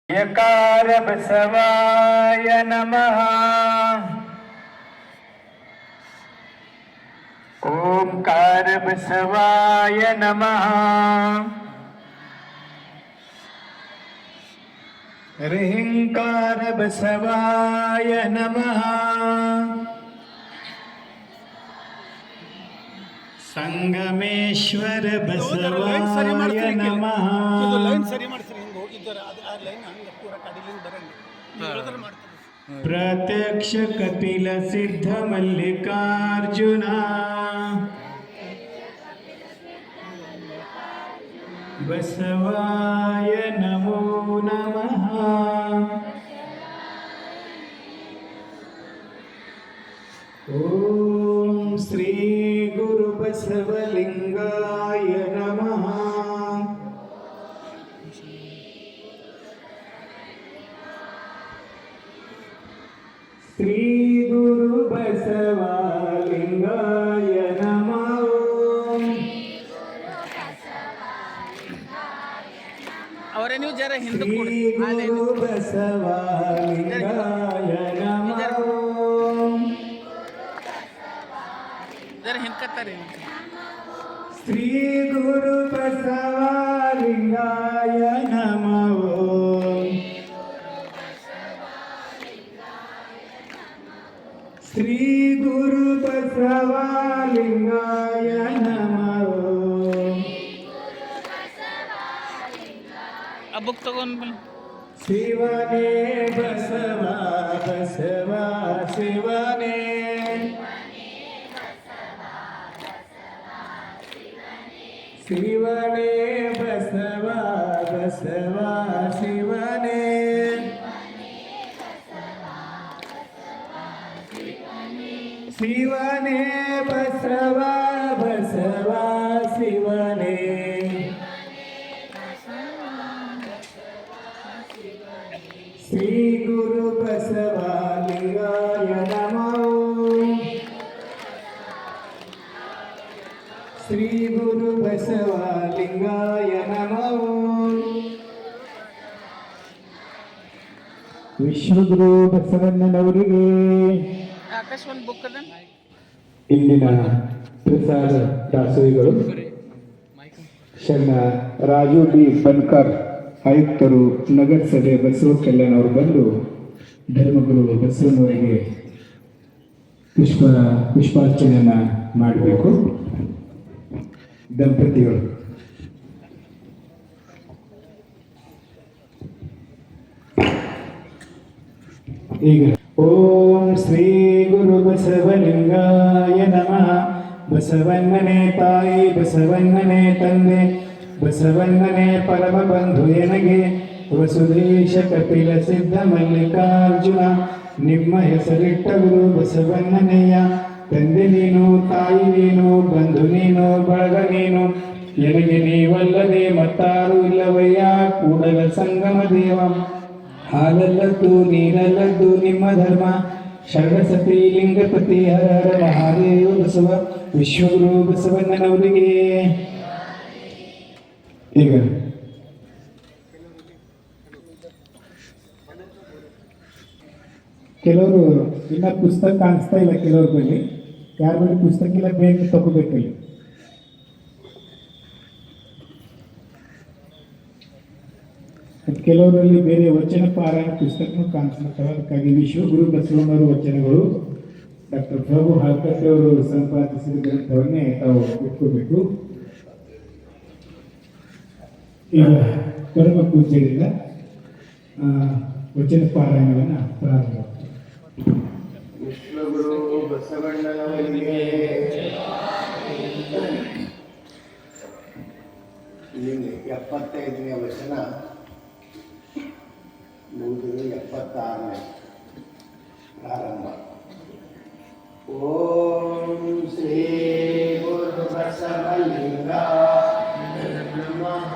ಯಕಾರ ಬಸವಾಯ ನಮಃ. ಓಂಕಾರ ಬಸವಾಯ ನಮಃ. ಹ್ರೀಂಕಾರ ಬಸವಾಯ ನಮಃ. ಸಂಗಮೇಶ್ವರ ಬಸವಾಯ ನಮಃ. ಪ್ರತ್ಯಕ್ಷ ಕಪಿಲ ಸಿದ್ಧ ಮಲ್ಲಿಕಾರ್ಜುನ. ಬಸವಾಯ ನಮೋ ನಮಃ. ಓಂ ಶ್ರೀ ಗುರು ಬಸವಲಿಂಗಾಯ ನಮಃ. ಶ್ರೀ ಗುರು ಬಸವಲಿಂಗಾಯ ನಮಃ. ಅವರೇ ನೀವು ಜರ ಹಿಂದೆ ಶ್ರೀ ಗುರು ಬಸವಲಿಂಗಾಯ ನಮಃ. ಜರ ಹಿಂದ್ಕತ್ತಾರೆ. ಶ್ರೀ ಗುರು ಬಸವಲಿಂಗಾಯ ನಮಃ. ಶ್ರೀ ಗುರು ಬಸವಲಿಂಗಾಯ ನಮಃ. ಆ ಬುಕ್ ತಗೊಂಡ್ ಶಿವನೇ ಬಸವ ಬಸವ ಶಿವನೇ. ಶಿವನೇ ಬಸವ ಬಸವ ಶಿವನೇ. ಶಿವನೇ ಬಸವ ಬಸವ ಶಿವನೇ. ಶ್ರೀ ಗುರು ಬಸವಲಿಂಗಾಯ ನಮಃ. ಶ್ರೀ ಗುರು ಬಸವಲಿಂಗಾಯ ನಮಃ. ವಿಶ್ವಗುರು ಬಸವಣ್ಣನವರಿಗೆ ಆಕಾಶ್ ಒಂದು ಬುಕ್ ಅದ. ಇಂದಿನ ಪ್ರಸಾದ ದಾಸೋಹಿಗಳು ಶರಣ ರಾಜು ಡಿ ಬನ್ಕರ್ ಆಯುಕ್ತರು ನಗರಸಭೆ ಬಸವ ಕಲ್ಯಾಣ ಅವರು ಬಂದು ಧರ್ಮಗುರು ಬಸವಣ್ಣವರಿಗೆ ಪುಷ್ಪಾರ್ಚನೆಯನ್ನು ಮಾಡಬೇಕು. ದಂಪತಿಗಳು ಈಗ ಓಂ ಶ್ರೀ ಗುರು ಬಸವಲಿಂಗಾಯ ನಮಃ. ಬಸವಣ್ಣನೇ ತಾಯಿ ಬಸವಣ್ಣನೇ ತಂದೆ ಬಸವಣ್ಣನೇ ಪರಮ ಬಂಧು ಎನಗೆ. ವಸುದೇಶ ಕಪಿಲ ಸಿದ್ಧ ಮಲ್ಲಿಕಾರ್ಜುನ ನಿಮ್ಮ ಹೆಸರಿಟ್ಟ ಗುರು ಬಸವಣ್ಣನೆಯ. ತಂದೆ ನೀನು ತಾಯಿ ನೀನು ಬಂಧು ನೀನು ಬಳಗ ನೀನು. ಎನಗೆ ನೀವಲ್ಲದೆ ಮತ್ತಾರು ಇಲ್ಲವಯ್ಯ ಕೂಡಲ ಸಂಗಮ ದೇವ. ಹಾಲಲ್ಲದ್ದು ನೀರಲ್ಲದ್ದು ನಿಮ್ಮ ಧರ್ಮ. ಶರಣಸತಿ ಲಿಂಗಪತಿ ಹರ ಹರ ಮಹಾದೇವ ಬಸವ. ವಿಶ್ವಗುರು ಬಸವಣ್ಣನವರಿಗೆ ಈಗ ಕೆಲವರು ಇನ್ನ ಪುಸ್ತಕ ಕಾಣಿಸ್ತಾ ಇಲ್ಲ. ಕೆಲವ್ರ ಬಳಿ ಯಾರ ಬಳಿ ಪುಸ್ತಕ ಇಲ್ಲ ಬೇಗ ತಗೋಬೇಕಲ್ಲಿ. ಕೆಲವರಲ್ಲಿ ಬೇರೆ ವಚನ ಪಾರಾಯಣ ಪುಸ್ತಕನೂ ಕಾಣಿಸ್ತಾರೆ. ಅದಕ್ಕಾಗಿ ವಿಶ್ವಗುರು ಬಸವಣ್ಣವರ ವಚನಗಳು ಡಾಕ್ಟರ್ ಪ್ರಭು ಹಾಲ್ಕಟ್ಟೆ ಅವರು ಸಂಪಾದಿಸಿದ ಗ್ರಂಥವನ್ನೇ ತಾವು ಇಟ್ಕೋಬೇಕು. ಈಗ ಪರಮ ಪೂಜ್ಯರಿಂದ ವಚನ ಪಾರಾಯಣವನ್ನು ಪ್ರಾರಂಭ. ವಿಶ್ವಗುರು ಬಸವಣ್ಣನವರಿಗೆ ಇಲ್ಲಿ 75ನೇ ವಚನ ಮುಗಿದು 76ನೇ ಪ್ರಾರಂಭ. ಓಂ ಶ್ರೀ ಗುರು ಬಸವಲಿಂಗಾಯ ನಮಃ.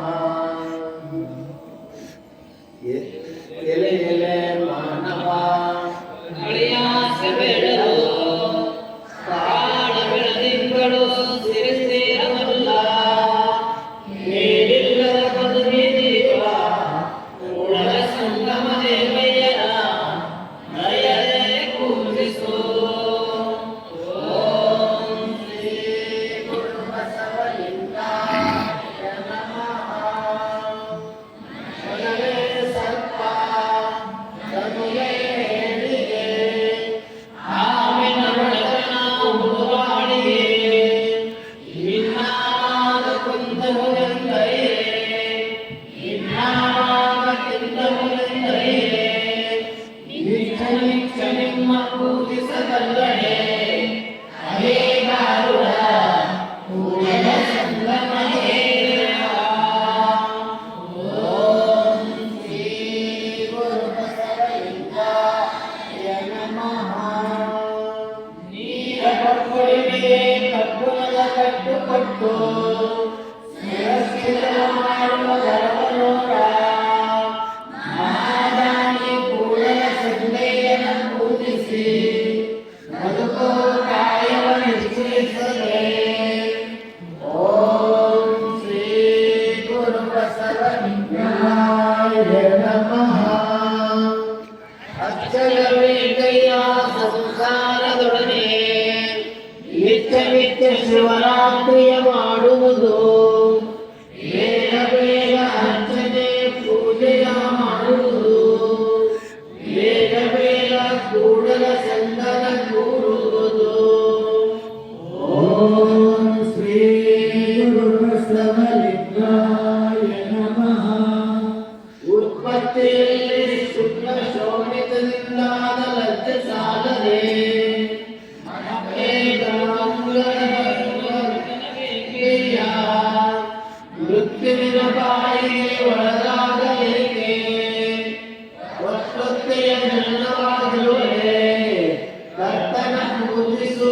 ಎಲೆ ಎಲೆ ಮಾನವ ಅಳಿಯಾಸ ಬೆಳೆದು ಕಾಳ ಬೆಳೆದಿಂಗಳು ಸಿರಿಸೇರವಲ್ಲ. ಮೇಲಿಲ್ಲ ಬದುಕಿ ಜೀವ ಉಳಗ ಸಂಗ ನಮಃ ಅಚ್ಚಲವೇಗಯ್ಯ ಸಂಸಾರದೊಡನೆ ನಿತ್ಯ ನಿತ್ಯ ಶಿವರಾತ್ರಿಯ ಮಾಡುವುದು ಬೇಗ ಬೇಗ ಅರ್ಚನೆ ಪೂಜೆಯ ಮಾಡುವುದು ಬೇಗ ಬೇಗ ಕೂಡಲ ಸಂಗನ ಕೂಡುವುದು ಓಂ ಶ್ರೀ ಗುರು ಬಸವಲಿಂಗಾಯ ನಮಃ ಉತ್ಪತ್ತಿಯಲ್ಲಿ ಶುಕ್ಲ ಶೋಭಿತದಿಂದಾದ ಲಜ್ಜ ಸಾಲದೆ ಮೃತ್ಯುವಿನ ಬಾಯಿಗೆ ಒಳಗಾಗಲೇಕೆ ಒತ್ತೊತ್ತೆಯ ಜನವಾಗಿರುವರೆ ಕರ್ತನ ಪೂಜಿಸು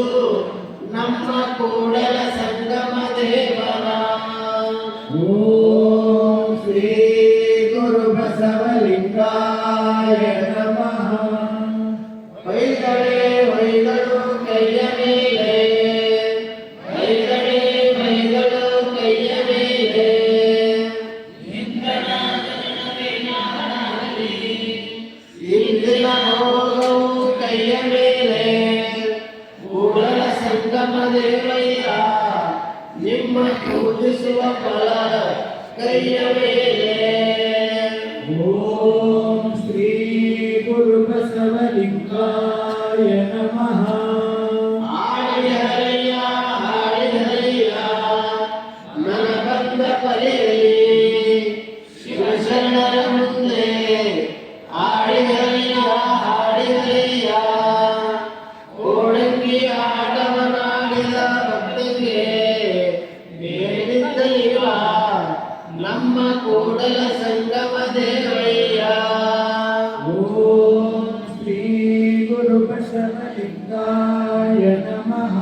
ನಮ್ಮ ಕೂಡಲ ಸಂಗಮ ದೇವರ ಓಂ ಶ್ರೀ ಗುರು ಬಸವಲಿಂಗಾಯ ನಮಃ ವೈದಳೆ ವೈದಳು ಕೈಯ ಮೇಲೆ ವೈದಳೆ ವೈದಳು ಕೈಯ ಮೇಲೆ ಇಂದಿನ ಭೋಗವು ಕೈಯ ಮೇಲೆ ಕೂಡಲ ಸಂಗಮ ದೇವಯ್ಯ ನಿಮ್ಮ ಪೂಜಿಸುವ ಫಲ ಕೈಯ ಮೇಲೆ ಓಂ ಶ್ರೀ ಗುರು ಬಸವಲಿಂಗಾಯ ನಮಃ ಆಡಿಹರಯ್ಯ ಆಡಿಹರಯ್ಯ ನನ್ನ ಬಂದ ಪಡೆಯಲಿ ಶಿವಶರಣರ ಮುಂದೆ ಆಡಿಹರಯ್ಯ ಆಡಿಹರಯ್ಯ ಕೋಡಂಗಿ ಆಟವನಾಡಿದ ಭಕ್ತಿಗೆ ಬೇಡಿದ್ದಲಿವ ನಮ್ಮ ಕೂಡಲ ಸಂಗಮ ದೇವಯ್ಯ ಓಂ ಶ್ರೀ ಗುರು ಬಸವಲಿಂಗಾಯ ನಮಃ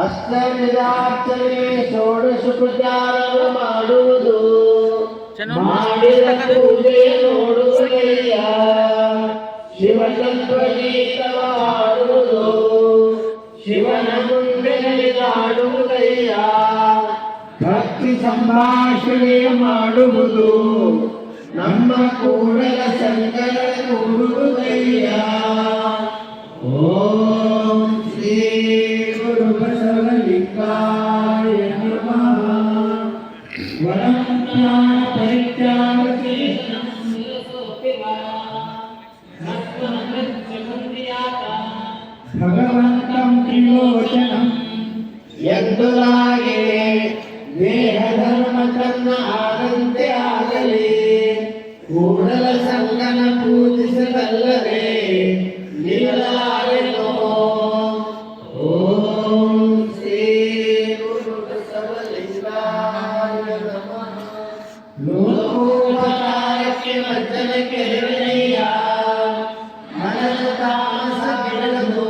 ಅಷ್ಟವಿಧಾರ್ಚನೆ ಷೋಡಶೋಪಚಾರಗಳು ಮಾಡುವುದು ಮಾಡಿದ ಪೂಜೆಯ ನೋಡುವುದಯ್ಯ ಶಿವತತ್ವಗೀತವ ಹಾಡುವುದು ಶಿವನ ಮುಂದೆ ನಡೆದಾಡುವುದಯ್ಯ ಭಕ್ತಿ ಸಂಭಾಷಣೆ ಮಾಡುವುದು ನಮ್ಮ ಕೂಡಲ ಸಂಗನ ಕೂಡುವುದಯ್ಯ ಓಂ ಶ್ರೀ ಗುರು ಬಸವಲಿಂಗಾಯ ನಮಃ ವರಂ ಪರಿತ್ಯಾಗಕ್ಕೆ ಭಗವಂತಂ ತ್ರಿಲೋಚನಂ ಎಂದುಲಾಗೆ ದೇಹ ಧರ್ಮ ತನ್ನ ಆದಂತೆ ಆಗಲಿ ಕೂಡಲ ಸಂಗನ ಪೂಜಿಸದಲ್ಲದೆ ನಿಲ್ಲಲಾರೆನೋ ಓಂ ಶ್ರೀ ಗುರು ಬಸವಲಿಂಗಾಯ ನಮಃ ಲೋಕೋಪಕಾರಕ್ಕೆ ಮಜ್ಜನ ಕೆರವಿನಯ್ಯ ಮನದ ತಾಮಸ ಬಿಡದು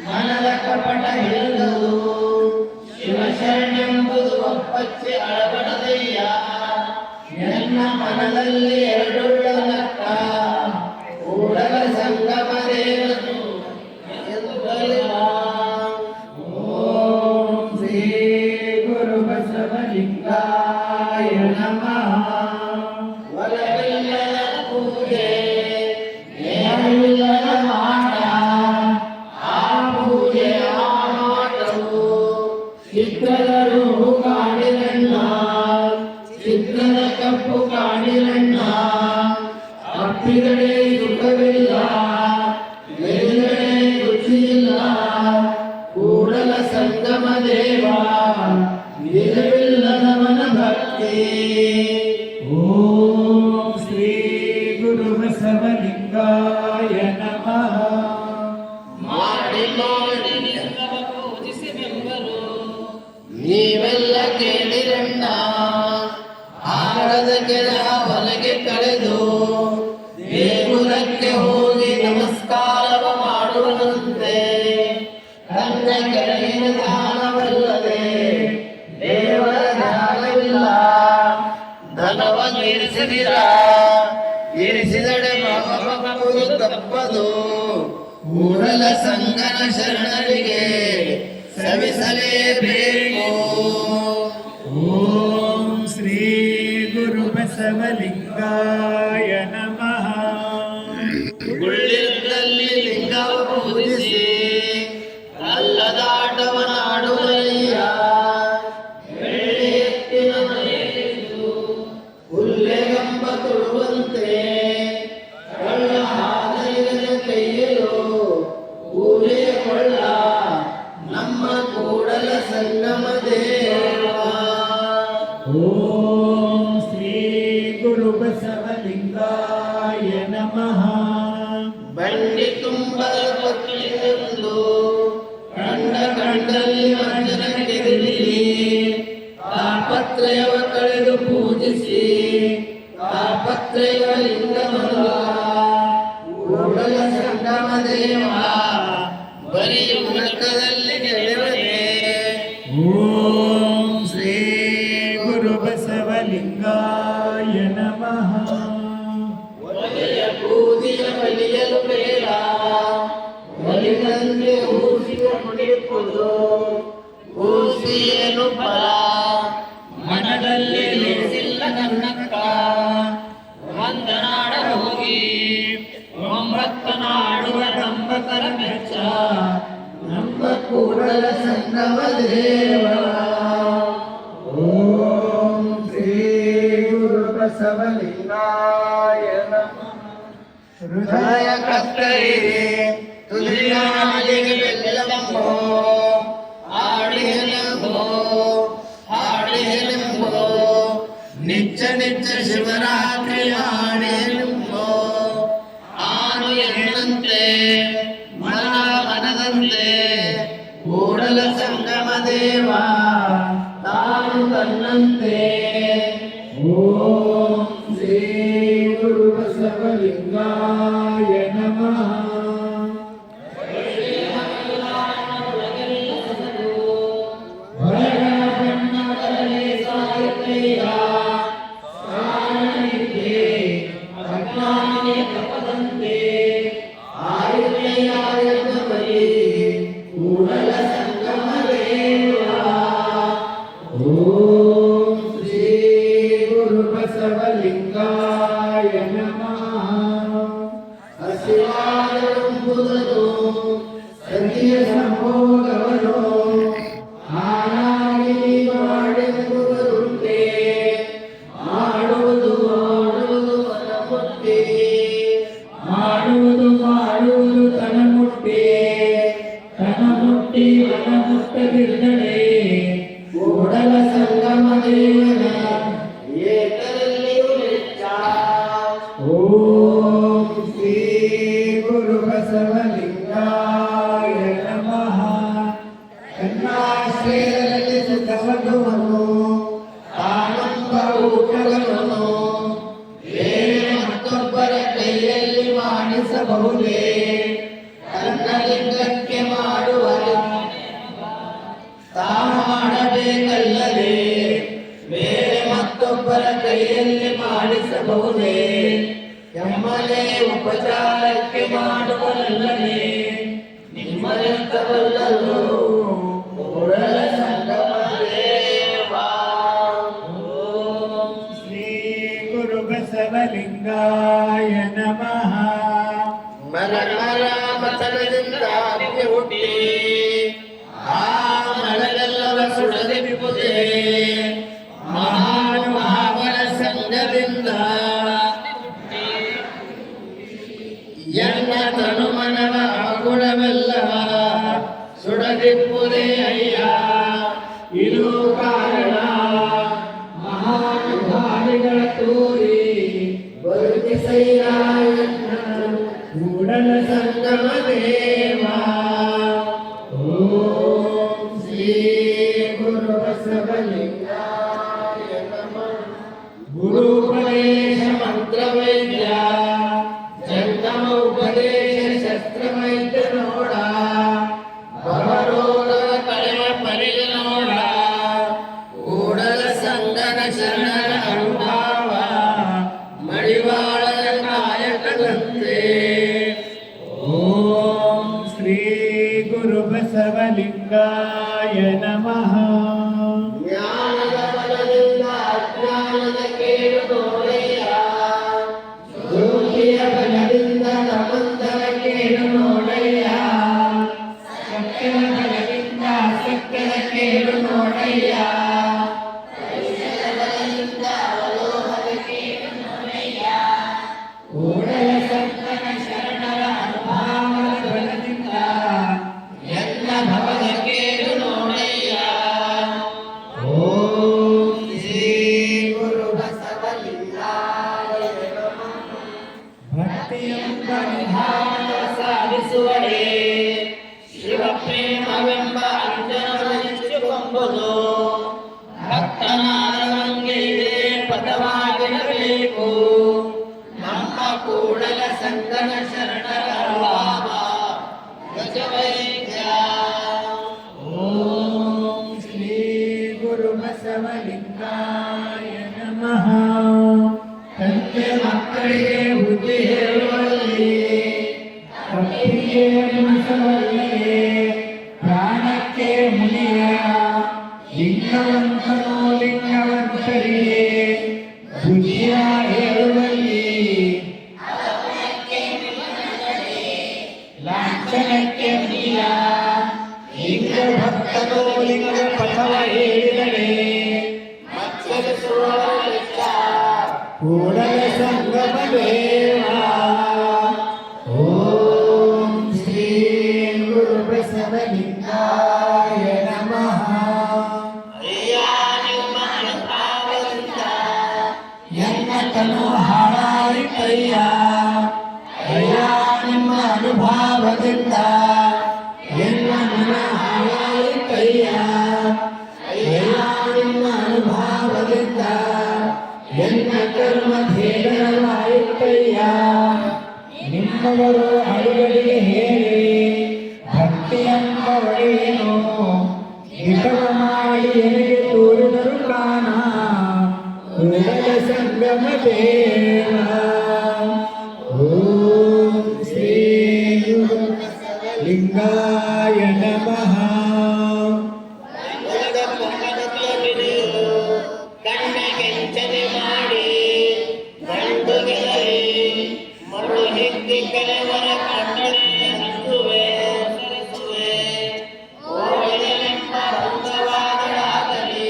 ಮನದ ಕಪಟ ಹಿಡಿದು ಶಿವಶರಣೆಂಬುದು ಒಪ್ಪಚ್ಚೆ ಅಳಬಡದಯ್ಯ ನನ್ನ ಮನದಲ್ಲಿ ಎರಡುಳ್ಳನಕ್ಕ ಕೂಡಲ ಸಂಗಮ ದೇವನು ಎಂದು ಬರೆದ ಓಂ ಶ್ರೀ ಗುರು ಬಸವಲಿಂಗಾಯ ನಮಃ ವರವಿಲ್ಲದ ಪೂಜೆ ನೇರವಿಲ್ಲದ ಮಾಡ ಆ ಪೂಜೆ ಆ ಮಾಟವು ಚಿತ್ರಗಳು ಕಾಡಿರಣ್ಣ ಚಿತ್ರದ ಕಪ್ಪು ಕಾಡಿರಣ್ಣ ಅಪ್ಪಿಗಳೇ ಸುಖವಿಲ್ಲ ಎದುರೇ ರುಚಿಯಿಲ್ಲ ಕೂಡಲ ಸಂಗಮ ದೇವ ನಿಜವಿಲ್ಲದವನ ಭಕ್ತಿ ಓಂ ಶ್ರೀ ಗುರು ಬಸವಲಿಂಗಾಯ ನಮಃ ಮಾಡಿ ಮಾಡಿ ಲಿಂಗವ ಪೂಜಿಸಿ ಬೆಂಬರು ನೀವೆಲ್ಲ ಕೇಳಿರಣ್ಣ ಆಡದ ಕೆಲ ಹೊಲಗೆ ಕಳೆದು ದೇಗುಲಕ್ಕೆ ಹೋಗಿ ನಮಸ್ಕಾರವ ಮಾಡುವಂತೆ ತನ್ನ ಕೆಳಗಿನ ದಾನವಲ್ಲದೆ ದೇವರ ದಾನವಿಲ್ಲ ಧನವ ಇರಿಸಿದಿರ ಇರಿಸಿದಡೆ ಮಗಮಗುವುದು ತಪ್ಪದು ಕೂಡಲ ಸಂಗನ ಶರಣರಿಗೆ ಸವಿಸಲೇಬೇಕು ಓಂ ಶ್ರೀ ಗುರು ಬಸವಲಿಂಗ ಬಸವಲಿಂಗಾಯ ನಮಃ. ಉಳ್ಳಿದ್ದಲ್ಲಿ ಲಿಂಗವ ಪೂಜಿಸಿ ಅಲ್ಲದಾಟವನಾಡುವಯ್ಯ. ಬೆಳ್ಳಿ ಎತ್ತಿನ ಮನೆಯು ಹುಲ್ಲೆಗಂಬ ತುಳುವಂತೆ ಕಳ್ಳ ಹಾದರಿಗನ ಕೈಯಲು ಊರಿಯ ಕೊಳ್ಳ ನಮ್ಮ ಕೂಡಲ ಸಂಗಮ ದೇವ. ಓಂ ಶ್ರೀ ಗುರು ಬಸವಲಿಂಗಾಯ ನಮಃ. ಬಂಡಿ ತುಂಬದ ಪಕ್ಷಿಯೊಂದು ಕಂಡಲ್ಲಿ ವಚನ ಕೆರಳಿ ತಾಪತ್ರಯವ ಕಳೆದು ಪೂಜಿಸಿ ತಾಪತ್ರಯ ಲಿಂಗಮಲ್ಲ ಕೂಡಲ ಸಂಗಮ ದೇವ ಬರೀ ಉಲಕದಲ್ಲಿ ನೆಲೆವರೆ. ಓಂ ಶ್ರೀ ಗುರು ಬಸವಲಿಂಗಾಯ ನಮಃ. ಒಲೆಯ ಬೂದಿಯ ಬಲಿಯಲು ಬೇಡ ಬಲಿದಂತೆ ಊಸಿಕೊಂಡಿರುವುದು ಊಸಿಯೇನು ಫಲ ಮನದಲ್ಲಿ ನಿಲ್ಲಿಸಿಲ್ಲ ನನ್ನಕ್ಕ. ಒಂದನಾಡ ಹೋಗಿ ಒಂಬತ್ತನಾಡುವ ನಂಬಕರ ಮೆಚ್ಚ ನಮ್ಮ ಕೂಡಲ ಸಂಗಮ ದೇವ. ಓಂ ಶ್ರೀ ಗುರು ಬಸವಲಿಂಗಾಯ ನಮಃ. ಹೃದಯ ಕತ್ತರಿದೆ ತುದಿಯ ನಾಲಿಗೆ ಬೆಲ್ಲವೆಂಬೋ ಹಾಡಿಹೆನೆಂಬೋ ಹಾಡಿಹೆನೆಂಬೋ ನಿಚ್ಚ ನಿಚ್ಚ ಶಿವರಾತ್ರಿ ಹಾಡಿಹೆನೆಂಬೋ ಆನು ಎನ್ನಂತೆ ಮನ ಮನದಂತೆ ಕೂಡಲ ಸಂಗಮ ದೇವ ತಾನು ತನ್ನಂತೆ. ಓಂ ಶ್ರೀ ಗುರು ಬಸವಲಿಂಗಾಯ ನಮಃ. ಕೂಡಲ ಸಂಗಮ ದೇವ. ಓಂ ಶ್ರೀ ಗುರು ಬಸವಲಿಂಗಾಯ ನಮಃ. ಹಸಿವಾದೆಂಬುದನು ಸತಿಯ ಸಂಭೋಗವನು ಹಾಗಾಗಿ ಮಾಡೆಂಬುದರುಂಟೆ ಮಾಡುವುದು ಮಾಡುವುದು ಮನಮುಟ್ಟಿ ಮಾಡುವುದು ಮಾಡುವುದು ತನ ಮುಟ್ಟಿ ಮನ ಮುಟ್ಟದಿದ್ದಡೆ ಕೂಡಲ ಸಂಗಮ ದೇವನ ಏಕರಲ್ಲಿಯೂ ವೆಚ್ಚ. ಓಂ ಶ್ರೀ ಗುರು ಬಸವಲಿಂಗಾಯ ನಮಃ. ಕನ್ನಾಶ್ರಯದಲ್ಲಿ ಸುಖವಧುವನು ತಾನೊಬ್ಬ ಊಟಗಳನ್ನು ಬೇರೆ ಮತ್ತೊಬ್ಬರ ಕೈಯಲ್ಲಿ ಮಾಡಿಸಬಹುದೇ ತನ್ನ ಲಿಂಗಕ್ಕೆ ಮಾಡುವ ತಾ ಮಾಡಬೇಕಲ್ಲದೆ ಬೇರೆ ಮತ್ತೊಬ್ಬರ ಕೈಯಲ್ಲಿ ಮಾಡಿಸಬಹುದೇ ಎಮ್ಮಲೆ ಉಪಚಾರಕ್ಕೆ ಮಾಡುವಲ್ಲದೆ ನಿಮ್ಮಲೆಂತವಲ್ಲದು ಕೂಡಲ ಸಂಗಮ ದೇವ. ಓಂ ಶ್ರೀ ಗುರು ಬಸವಲಿಂಗಾಯ ನಮಃ. ಮರಮರ ಮತನದಿಂದ ಅಗ್ನಿ ಹುಟ್ಟಿ ಆ ಮರಳೆಲ್ಲವ ಸುಡದಿರುವುದೇ ಮಹಾನುಭಾವರ ಸಂಘದಿಂದ ಎನ್ನ ತನುಮನವ ಗುಣವೆಲ್ಲವ ಸುಡದಿಪ್ಪುದೇ ಅಯ್ಯ. ಇದು ಕಾರಣ ಮಹಾನುಭಾವಿಗಳ ತೋರಿ ಬರುತ್ತಿಸಯ್ಯ ಕೂಡಲ ಸಂಗಮ ದೇವ. ಓಂ ಶ್ರೀ ಗುರು ಬಸವಲಿಂಗಾಯ ನಮಃ. ಗುರುಪದೇಶ ಮಂತ್ರವೈದ್ಯ ಜಂಗಮ ಉಪದೇಶ ಶಸ್ತ್ರವೈದ್ಯ ನೋಡ ಭವರೋಗ ಕಳೆವ ಪರಿಗ ನೋಡ ಕೂಡಲ ಸಂಗನ ಶರಣರ ಅನುಭಾವ ಮಡಿವಾಳರ ಕಾಯಕದಂತೆ. ಓಂ ಶ್ರೀ ಗುರು ಬಸವಲಿಂಗಾಯ ನಮಃ. ಜ್ಞಾನದ ಬಲದಿಂದ ಅಜ್ಞಾನದ ಕೇಳು ನೋಡೆಯ ಕೂಡಲ ಸಂಗನ ಶರಣರ ಅನುಭಾವದ ಬಲದಿಂದ ಎಲ್ಲ ಭವದ ಕೇಳು ನೋಡಯ್ಯ. ಓಂ ಶ್ರೀ ಗುರು ಬಸವಲಿಂಗಾಯ ನಮಃ. ಭಕ್ತಿಯೆಂಬ ನಿಧಾನ ಸಾಧಿಸುವಡೆ ಶಿವ ಪ್ರೇಮವೆಂಬ ಅಂಜನವನ್ನಿಟ್ಟುಕೊಂಬುದು ಭಕ್ತನಾದ ನಂಗೆ ಇದೇ ಪದವಾಗಿರಬೇಕು. ನಮ್ಮ ಕೂಡಲ ಸಂಗನ ಶರಣರ ಲಾಭ ಗಜವೈದ್ಯ. ಓಂ ಶ್ರೀ ಗುರು ಬಸವಲಿಂಗಾಯ ನಮಃ. ತಂದೆ ಮಕ್ಕಳಿಗೆ ಬುದ್ಧಿ ಹೇಳುವಲ್ಲಿ ತಪ್ಪಿಗೆ ಮುನಿಸವಲ್ಲೇ ಪ್ರಾಣಕ್ಕೆ ಮುನಿಯ ಲಿಂಗವಂತನೋ ಲಿಂಗವಂತರಿಗೆ ಬುದ್ಧಿಯ ಹೇಳುವಲ್ಲಿ ಲಾಂಛನಕ್ಕೆ ಮುನಿಯ ಲಿಂಗ ಭಕ್ತನೋ ಲಿಂಗ ಪಥವ ಹೇಳಿದರೆ ಕೂಡಲ ಸಂಗಮ ದೇವ. ಓಂ ಶ್ರೀ ಗುರು ಬಸವಲಿಂಗಾಯ ನಮಃ. ಎನ್ನ ತನು ಹಾಳಾಯಿತಯ್ಯ ಅಯ್ಯ ನಿಮ್ಮ ಅನುಭಾವದಿಂದ. ಎನ್ನ ಮನ ಹಾಳಾಯಿತಯ್ಯ ಅಯ್ಯ ನಿಮ್ಮ ಅನುಭಾವದಿಂದ. ಎನ್ನ ಕರ್ಮ ಧೇಡವಾಯಿತಯ್ಯ ನಿಮ್ಮವರು ಅಡುಗಳಿಗೆ ಹೇಳಿ ಭಕ್ತಿ ಎಂಬ ಒಡೆಯನು ಹಿತವ ಮಾಡಿ ಎನಗೆ ತೋರಿದರು ಕಾಣ ಕೂಡಲ ಸಂಗಮ ದೇವ. ಓಂ ಶ್ರೀ ಗುರು ಲಿಂಗಾಯ ನಮಃ. ಕಣ್ಣಗೆಂಚನೆ ಮಾಡಿ ಗಂಡು ಗೆಲರಿ ಮರು ಹಿಗ್ಗಿ ಕೆಲವರ ಕಣ್ಣನೆ ಹಂಚುವೆ ಸರಿಸುವೆ. ಓಳೆನೆಂಬ ಭಂಗವಾದಳಾಗಲಿ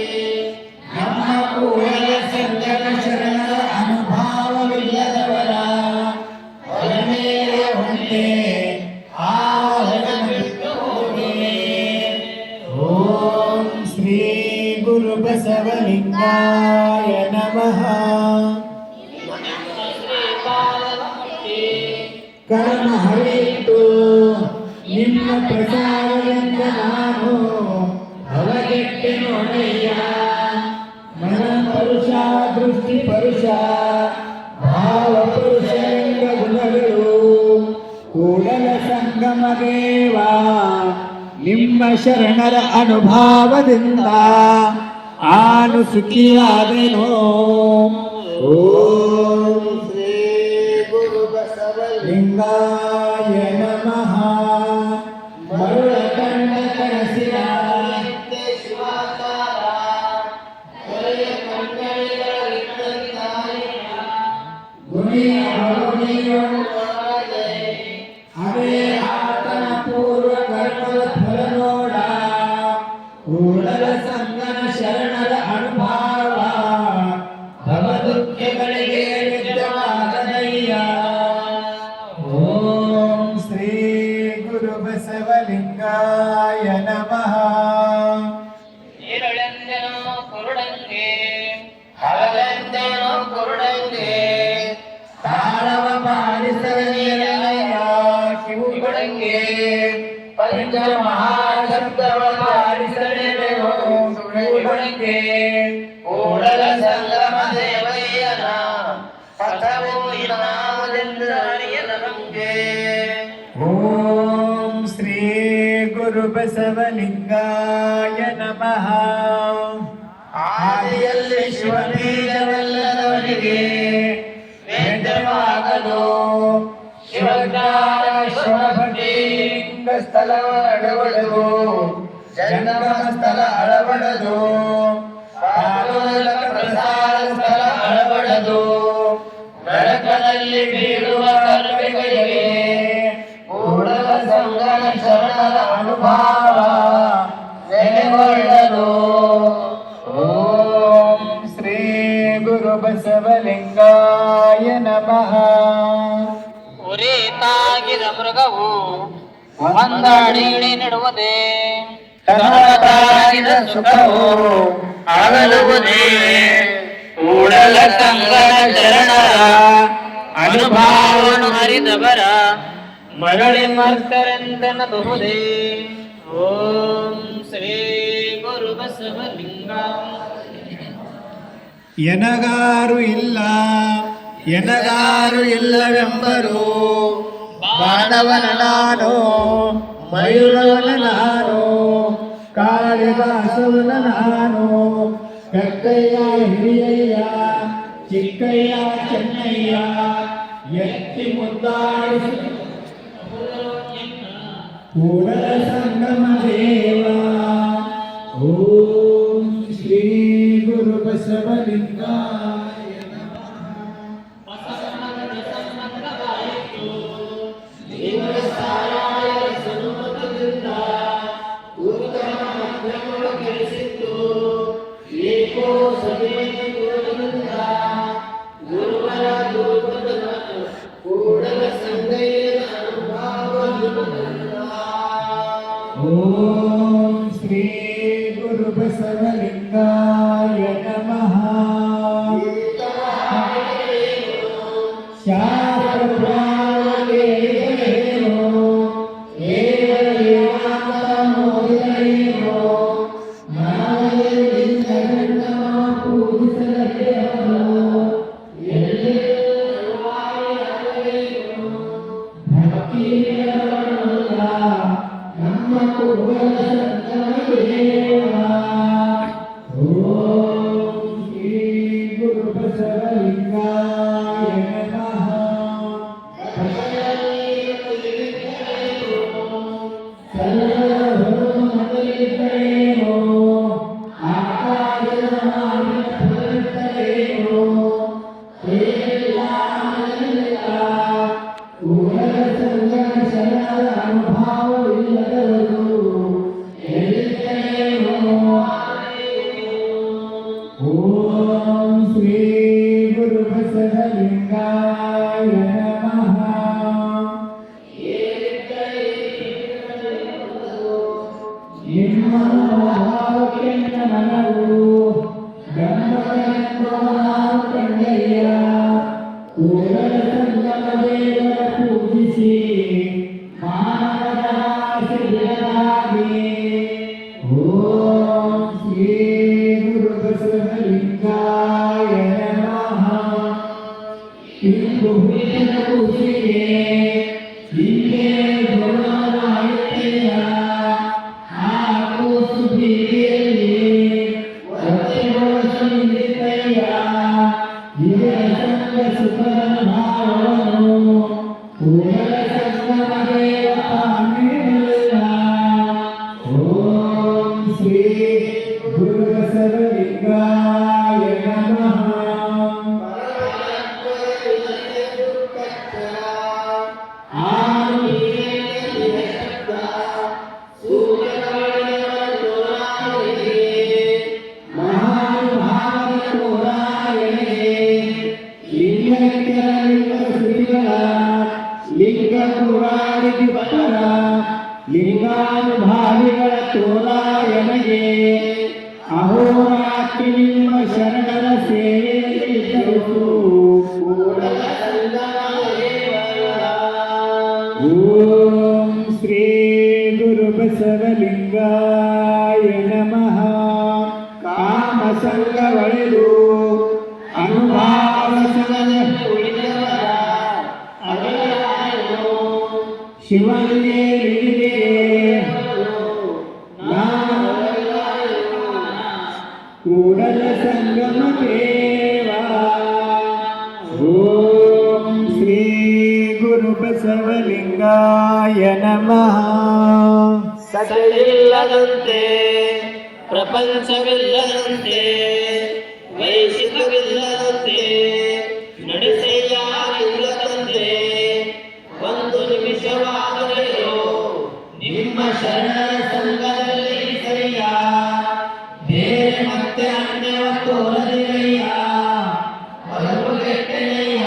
ನಮ್ಮ ಕೂಡಲ ಸಂಗನ ಶರಣರ ಅನುಭಾವವಿಲ್ಲದವರ ಹೊರಮೇಲೆ ಹೊಂದೆ ಆ ಹೊರ ಬಿಟ್ಟು ಹೋಗುವೆ. ಓಂ ಶ್ರೀ ಗುರು ಬಸವಲಿಂಗಾಯ ನಮಃ. ಕರ್ಮ ಹರಿಯಿತು ನಿಮ್ಮ ಪ್ರಸಾರದಿಂದ ನಾನು ಭವಗೆಟ್ಟೆ ನೋಡಯ್ಯ. ಮನ ಪರುಷ ದೃಷ್ಟಿ ಪರುಷ ಭಾವ ಪುರುಷ ಲಿಂಗ ಗುಣಗಳು ಕೂಡಲ ಸಂಗಮ ದೇವ. ನಿಮ್ಮ ಶರಣರ ಅನುಭಾವದಿಂದ ಆನು ಸುಖಿಯಾದೆನೋ. ಓಂ ಶ್ರೀ ಗುರು ಬಸವಲಿಂಗಾಯ ನಮಃ. ಮರುಳ ಕಣ್ಣ ಕನಸಿನ ಶಿವಾಕಾರ ಗುಣಿಯ ಅದೇ ಆತನ ಪೂರ್ವ ಕರ್ಮದ ಫಲ ನೋಡ. ಕೂಡಲ ಸಂಗನ ಶರಣರ ಅನುಭಾವ ಭವ ದುಃಖಗಳಿಗೆ ವಿದ್ಯವಾದನಯ್ಯ. ಓಂ ಶ್ರೀ ಗುರು ಬಸವಲಿಂಗಾಯ ನಮಃ. ಈರಳೆಂದೆನೋ ಕುರುಡಂಗೆ ಹಗಲೆಂದೆನೋ ಕುರುಡಂಗೆ ತಾಳವ ಪಾಲಿಸಲಯ್ಯ ಕಿವುಗಳಂಗೆ. ಪಂಚ ಮಹಾಶಬ್ದವ ಪಾಲಿಸಲೇನೋ ಕಿವುಗಳಂಗೆ. ಕೂಡಲ ಸಂಗಮ ದೇವಯ್ಯನ ಪಥವು ಇನ್ನಾಮದೆಂದು ಅರಿಯದ ನಮಗೆ. ಓಂ ಶ್ರೀ ಗುರು ಬಸವಲಿಂಗಾಯ ನಮಃ. ಆದಿಯಲ್ಲಿ ಶಿವಬೀಜವಲ್ಲದವನಿಗೆ ವೇದವಾಗಲು ಶಿವಜ್ಞಾನ ಶಿವಭಕ್ತಿ ಲಿಂಗ ಸ್ಥಳವ ಅಳವಡದು ಜಂಗಮ ಸ್ಥಳ ಅಳವಡದು ಪಾದೋದಕ ಪ್ರಸಾದ ಸ್ಥಳ ಅಳವಡದು ಬೆಳಕನಲ್ಲಿ ಬೀಳುವ ಕಲ್ಪೆಗಳಿಗೆ ಕೂಡಲ ಸಂಗನ ಶರಣರ ಅನುಭಾವ ನೆಲೆಗೊಳ್ಳಲು. ಓಂ ಶ್ರೀ ಗುರು ಬಸವಲಿಂಗಾಯ ನಮಃ. ಉರಿತಾಗಿದ ಮೃಗವು ಒಂದಡಿಗಿಡಿ ನೆಡುವುದೇ ತನ್ನೊಳಗಾಗಿದ ಸುಖವು ಆಗಲುವುದೇ ಕೂಡಲ ಸಂಗನ ಚರಣರ ಅನುಭಾವನು ಅನುಭಾವನು ಹರಿದವರ ಮರಳಿ ಮರ್ತರೆಂದೆನ್ನಬಹುದೇ. ಓಂ ಶ್ರೀ ಗುರು ಬಸವಲಿಂಗ. ಎನಗಾರು ಇಲ್ಲವೆಂಬರು ಬಾಣವನ ನಾನು ಮಯೂರವನ ನಾನು ಕಾಳಿದಾಸವನ ನಾನು ಕಕ್ಕಯ್ಯ ಹಿರಿಯಯ್ಯ ಚಿಕ್ಕಯ್ಯ ಚೆನ್ನಯ್ಯ ಎತ್ತಿ ಮುದ್ದಾಡಿಸ ಕೂಡಲ ಸಂಗಮ ದೇವ. ಓಂ ಶ್ರೀ ಗುರು ಬಸವಲಿಂಗಾಯ ಓಂ ಶ್ರೀ ಗುರು ಬಸವಲಿಂಗಾಯ ನಮಃ. ಶಾಸ್ತ್ರಪುರಾಣೇನು ದೇವದೇವಾಂತಮೋದರೇನು ನಾವೆಲ್ಲಿಂದ ಪೂಜಿಸಲೇನು ಭಕ್ತಿಯಲ್ಲ ನಮ್ಮ ಕುರುಬರ ಸಂಗಮದೇವ. ಓಂ ಶ್ರೀ ಗುರು ಬಸವಲಿಂಗಾಯ ನಮಃ. ಸರ್ವಧರ್ಮಮತೇತರೇನೋ ಆಕಾಶದ ಮಾರ್ಗದಲ್ಲಿದ್ದರೇನೋ ಕೂಡಲ ಸಂಗಮ ಶರಣರ ಅನುಭಾವವಿಲ್ಲದವರು ಎಲ್ಲಿದ್ದರೇನೋ. ಓಂ ಶ್ರೀ ಗುರು ಬಸವಲಿಂಗಾಯ ನಮಃ. ನಿಮ್ಮ ಭಾವಕ್ಕೆನ್ನ ಮನವು ಗಂಧವೆಂಬ ನಾವು ಕಂಡಯ್ಯ ಕೂಡಲ ಸಂಗಮ ದೇವರ ಪೂಜಿಸಿ ಮಾನವರ ಆಸೆ ಬಿಡಲಾಗಿ. ಓಂ ಶ್ರೀ ಗುರು ಬಸವಲಿಂಗಾಯ ನಮಃ. ಇಂದು ಹುಟ್ಟಿದ ಕೂಸಿಗೆ ಹೀಗೆ ಗುಣವಾಯಿತೆಯ ಆ ಕೂಸು ಬೀದಿಯಲ್ಲಿ ಒತ್ತೆಗೊಳಿಸಲಿದ್ದಯ್ಯ. ಇದೇ ಸಂಗ ಸುಖದ ಭಾವನು ಕೂಡಲ ಸಂಗಮ ದೇವ ಪಾಮೇಲ್ಲ. ಓಂ ಶ್ರೀ ಗುರು ಬಸವಲಿಂಗಾಯ ನಮಃ. ಲಿಂಗ ಪುರಾಣಿಗೆ ಪರ ಲಿಂಗಾನುಭಾವಿಗಳ ತೋರಾಯಣಗೆ ಅಹೋರಾತ್ರಿ ನಿಮ್ಮ ಶರಣರ ಸೇವೆಯಲ್ಲಿದ್ದರು. ಓಂ ಶ್ರೀ ಗುರು ಬಸವಲಿಂಗಾಯ ನಮಃ. ಕಾಮ ಸಂಗ ಒಳೆದು ಅನುಭಾವ ಶಿವನಿಗೆ ಕೂಡಲ ಸಂಗಮ ದೇವ. ಓಂ ಶ್ರೀ ಗುರು ಬಸವಲಿಂಗಾಯ ನಮಃ. ಸಕಲಿಲ್ಲದಂತೆ ಪ್ರಪಂಚವಿಲ್ಲದಂತೆ ವೈಶಿಕವಿಲ್ಲದಂತೆ ನಡೆಸೆಯಾರಿಲ್ಲದಂತೆ ಒಂದು ನಿಮಿಷವಾಗಲೆಯೋ ನಿಮ್ಮ ಶರಣರ ಸಂಘದಲ್ಲಿ ಸರಿಯ ಬೇರೆ ಮತ್ತೆ ಅನ್ಯವ ತೋರದಿರಯ್ಯ. ಬರುಗೆಟ್ಟೆನಯ್ಯ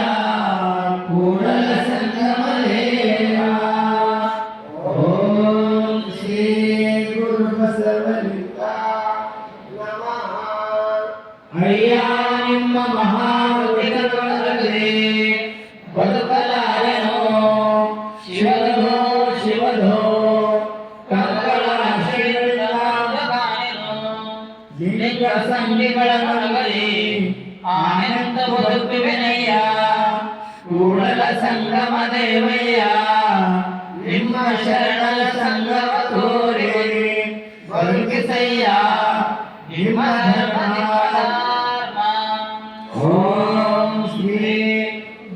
ಕೂಡಲ ಸಂಗಮ ದೇವ. ಓಂ ಶ್ರೀ ಗುರು ಬಸವಲಿಂಗ ನಮಃ. ಅಯ್ಯ ನಿಮ್ಮ ಮಹಾನುಡಿಗಳೊಡನೆ ಬದುಕಲಾರೆನೋ ಶಿವಧೋ ಶಿವಧೋ ಕಂಕಣ ಲಿಂಗ ಸಂಗಿಗಳ ಮನಗಳಿ ಆನಂದ ಬದುಕುವೆನಯ್ಯ ಕೂಡಲ ಸಂಗಮ ದೇವಯ್ಯ ನಿಮ್ಮ ಶರಣರ ಸಂಗಮ ತೋರಿ ಬದುಕಿಸಯ್ಯ ನಿಮ್ಮ ಧರ್ಮ. ಓಂ ಶ್ರೀ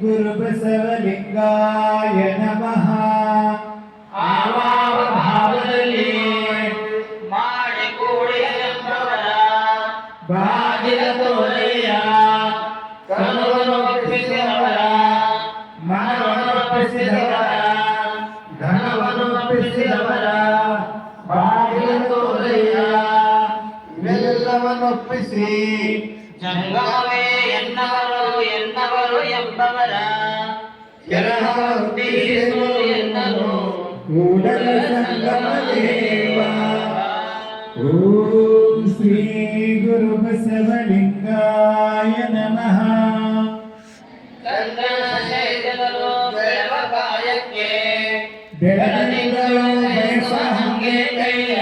ಗುರು ಬಸವಲಿಂಗಾಯ ನಮಃ. ಆವಾವ ಭಾವದಲ್ಲಿ ಮಾಡಿ ಕೂಡಿಯಂಬವರ ಬಾಗಿಲ ತೋರಯ್ಯ ಕನುವನ್ನು ಒಪ್ಪಿಸಿದವರ ಮನವನ್ನು ಒಪ್ಪಿಸಿದವರ ಧನವನ್ನು ಒಪ್ಪಿಸಿದವರ ಬಾಗಿಲ ತೋರಯ್ಯ ಇವೆಲ್ಲವನ್ನು ಒಪ್ಪಿಸಿ ಜಂಗಮವೇ ಎನ್ನವರು ಎನ್ನವರು ಎಂಬವರ ಕೆರಹೊತ್ತಿಸು ಎನ್ನರು ಕೂಡಲ ಸಂಗಮ ದೇವ. ಓಂ ಶ್ರೀ ಗುರು ಬಸವಲಿಂಗಾಯ ನಮಃ. ಚಂದ್ರಶೇಖರರು ಬೆಳಗಾಯಕ್ಕೆ ಬೆಳದಿಂಗಳು ಬಯಸುವ ಹಂಗೆ ಕೈಯ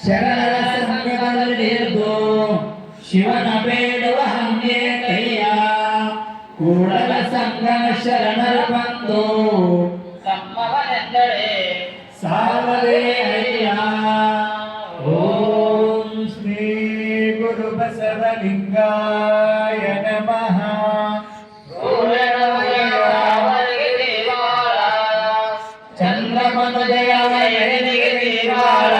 ಶರಣರ ಸಂಗಮದಲ್ಲಿದ್ದು ಶಿವನ ಬೇಡುವ ಹಂಗೆ ಕೈಯ ಕೂಡಲ ಸಂಗಮ ಶರಣರು ಬಂದು ಸಮ್ಮವನೆಂದರೆ ಸಾವಲೇ ಅಯ್ಯ. ಓಂ ಶ್ರೀ ಗುರು ಬಸವಲಿಂಗಾಯ ನಮಃ. ಚಂದ್ರಮನುಜಯನಿಗೆ ದೇವಾಳ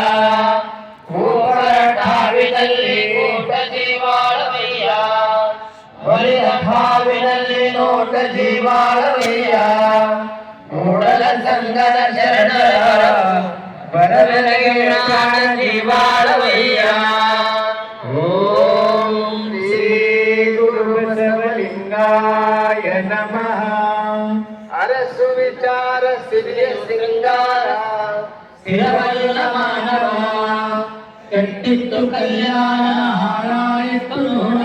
ಕೂಪರ ಠಾವಿನಲ್ಲಿ ಕೂಟ ಜೀವಾಳವಯ್ಯ ಒಲಿದ ಭಾವಿನಲ್ಲಿ ನೋಟ ಜೀವಾಳವಯ್ಯ ಕೂಡಲ ಸಂಗದ ಶರಣರ ಬರವನಿಗೆ ಪ್ರಾಣ ಜೀವಾಳವಯ್ಯ. ಓಂ ಶ್ರೀ ಗುರು ಬಸವಲಿಂಗಾಯ ನಮಃ. ಅರಸು ವಿಚಾರ ಸಿರಿಯ ಸಿಂಗಾರ ಸ್ಥಿರವಲ್ಲ ಮಾನವ ಕೆಟ್ಟಿತ್ತು ಕಲ್ಯಾಣ ಹಾಳಾಯಿತು ನೋಡ.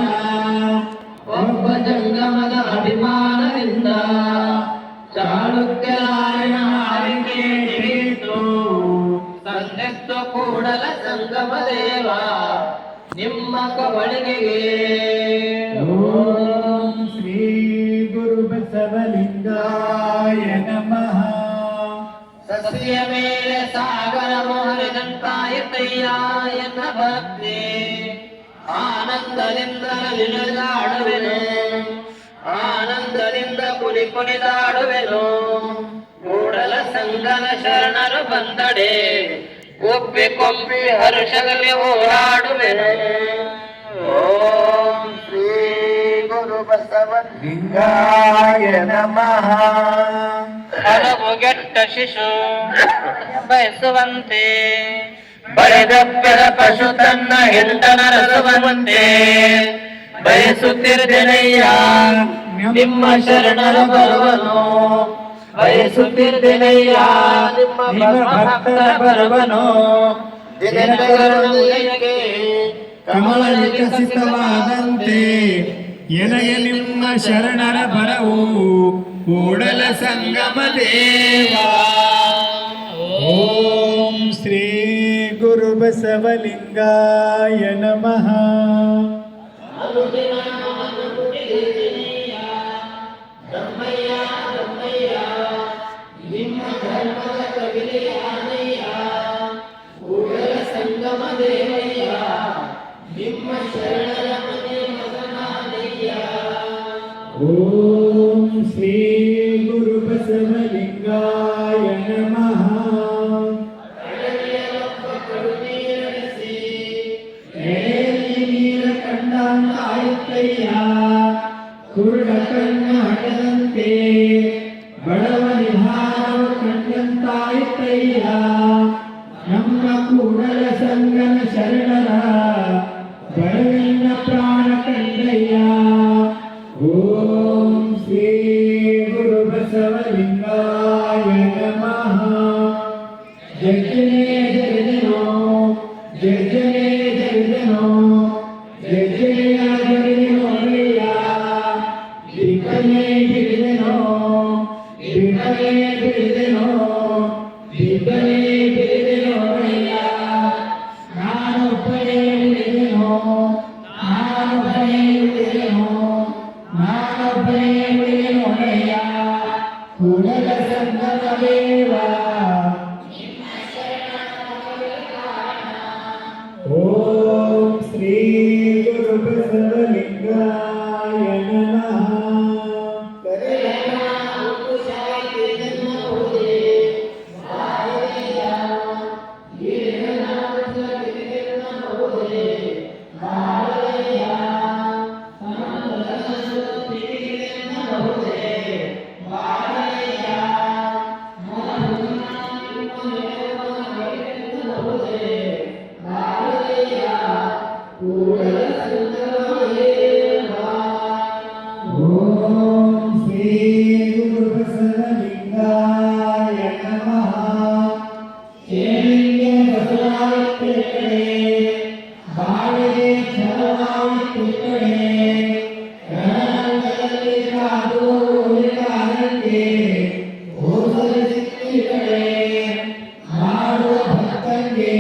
ಒಬ್ಬ ಜಂಗಮದ ಅಭಿಮಾನದಿಂದ ಚಾಳುಕ್ಯರಾಯನ ಆರಿಕೆ ಹಿಡಿಯಿತು ಸಂದೆತ್ತು ಕೂಡಲ ಸಂಗಮ ದೇವ ನಿಮ್ಮ ಕವಳಿಗೆಗೆ. ಓಂ ಶ್ರೀ ಗುರು ಬಸವಲಿಂಗಾಯ ನಮಃ. ಸಸ್ಯ ಮೇಲೆ ಸಾಗರ ಮೋಹರಿದಂತಾಯಿತಯ್ಯ ಎನ್ನ ಭಕ್ತಿ ಆನಂದದಿಂದ ನಿಲುಗಾಡುವೆನು ಆನಂದದಿಂದ ಕುಣಿದಾಡುವೆನು ಕೂಡಲ ಸಂಗನ ಶರಣರು ಬಂದಡೆ ಒಪ್ಪಿ ಹರ್ಷದಲ್ಲಿ ಓಡಾಡುವೆನು. ಓಂ ಶ್ರೀ ಗುರು ಬಸವಲಿಂಗಾಯ ನಮಃ. ಹಲವುಗೆಟ್ಟ ಶಿಶು ಬಯಸುವಂತೆ ಬರೆದಪ್ಪದ ಪಶು ತನ್ನ ಹಿಂಡನ ರಸವಂತೆ ಬಯಸುತ್ತಿರ್ದೆನಯ್ಯ ನಿಮ್ಮ ಶರಣರ ಬರುವನು ಬಯಸುತ್ತಿರ್ದೆನಯ್ಯ ನಿಮ್ಮ ಭಕ್ತರ ಬರುವನು. ದಿನಗಳಿಗೆ ಕಮಲ ವಿಕಸಿತವಾದಂತೆ ಎನಗೆ ನಿಮ್ಮ ಶರಣರ ಬರವು ಕೂಡಲ ಸಂಗಮ ದೇವ. ಓಂ ಶ್ರೀ ಗುರು ಬಸವಲಿಂಗಾಯ ನಮಃ. ನಿಮ್ಮ ಧರ್ಮದ ಕವಿಲೆಯಾನಯ್ಯ ಕೂಡಲ ಸಂಗಮ ದೇವಯ್ಯ ನಿಮ್ಮ ಶರಣರ ಮನೆ ಮಗನಾದಯ್ಯ. ಓಂ ಶ್ರೀ ಗುರು ಬಸವಲಿಂಗಾಯ ನಮಃ. ನೀರ ಕಂಡಂತಾಯಿತಯ್ಯ ಕುರುಡ ಕಣ್ಣು ಹಟದಂತೆ ಬಡವ ನಿಧಾನವು ಕಂಡಂತಾಯಿತಯ್ಯ ನಮ್ಮ ಕೂಡಲ ಸಂಗನ ಶರಣರ ಬಡವಿನ ಪ್ರಾಣ ಕಂಡಯ್ಯ. ಓಂ ಶ್ರೀ ಗುರು ಬಸವಲಿಂಗಾಯ ನಮಃ. ಜಗನೇ ಜಗದನೋ ಜಗನೇ ಜಗದನೋ ಜಗನೆಯ ಜಗನೋಯ್ಯ ದೀಪನೇ ಬಿಡದನೋ ದೀಪನೇ ಬಿಡದನೋ ದೀಪನೇ ಬಿಡದನೋಯ್ಯ. ನಾನೊಬ್ಬನೇ ಬಿಡದನೋ ನಾನೊಬ್ಬನೇ ಬಿಡದನೋ ನಾನೊಬ್ಬನೇ ಬಿಡದನೋಯ್ಯ. ಕೂಡಲ ಸಂಗಮ ದೇವ ಓಂ ಶ್ರೀ ಗುರು ಬಸವಲಿಂಗಾಯ ನಮಃ. ಓಂ ಶ್ರೀ ಗುರು ಬಸವಲಿಂಗಾಯ ನಮಃ. ಕೇಳಿಗೆ ಬಸವಾಯಿತು ಕಡೆ ಬಾಳಿಗೆ ಛಲವಾಯಿತು ಕಡೆ ರಣರಂಗದಲ್ಲಿ ಕಾದು ಉಳಿದಾರಂಗೆ ಓಸಲು ಸಿಕ್ಕಿ ಕಡೆ ಮಾಡುವ ಭಕ್ತಂಗೆ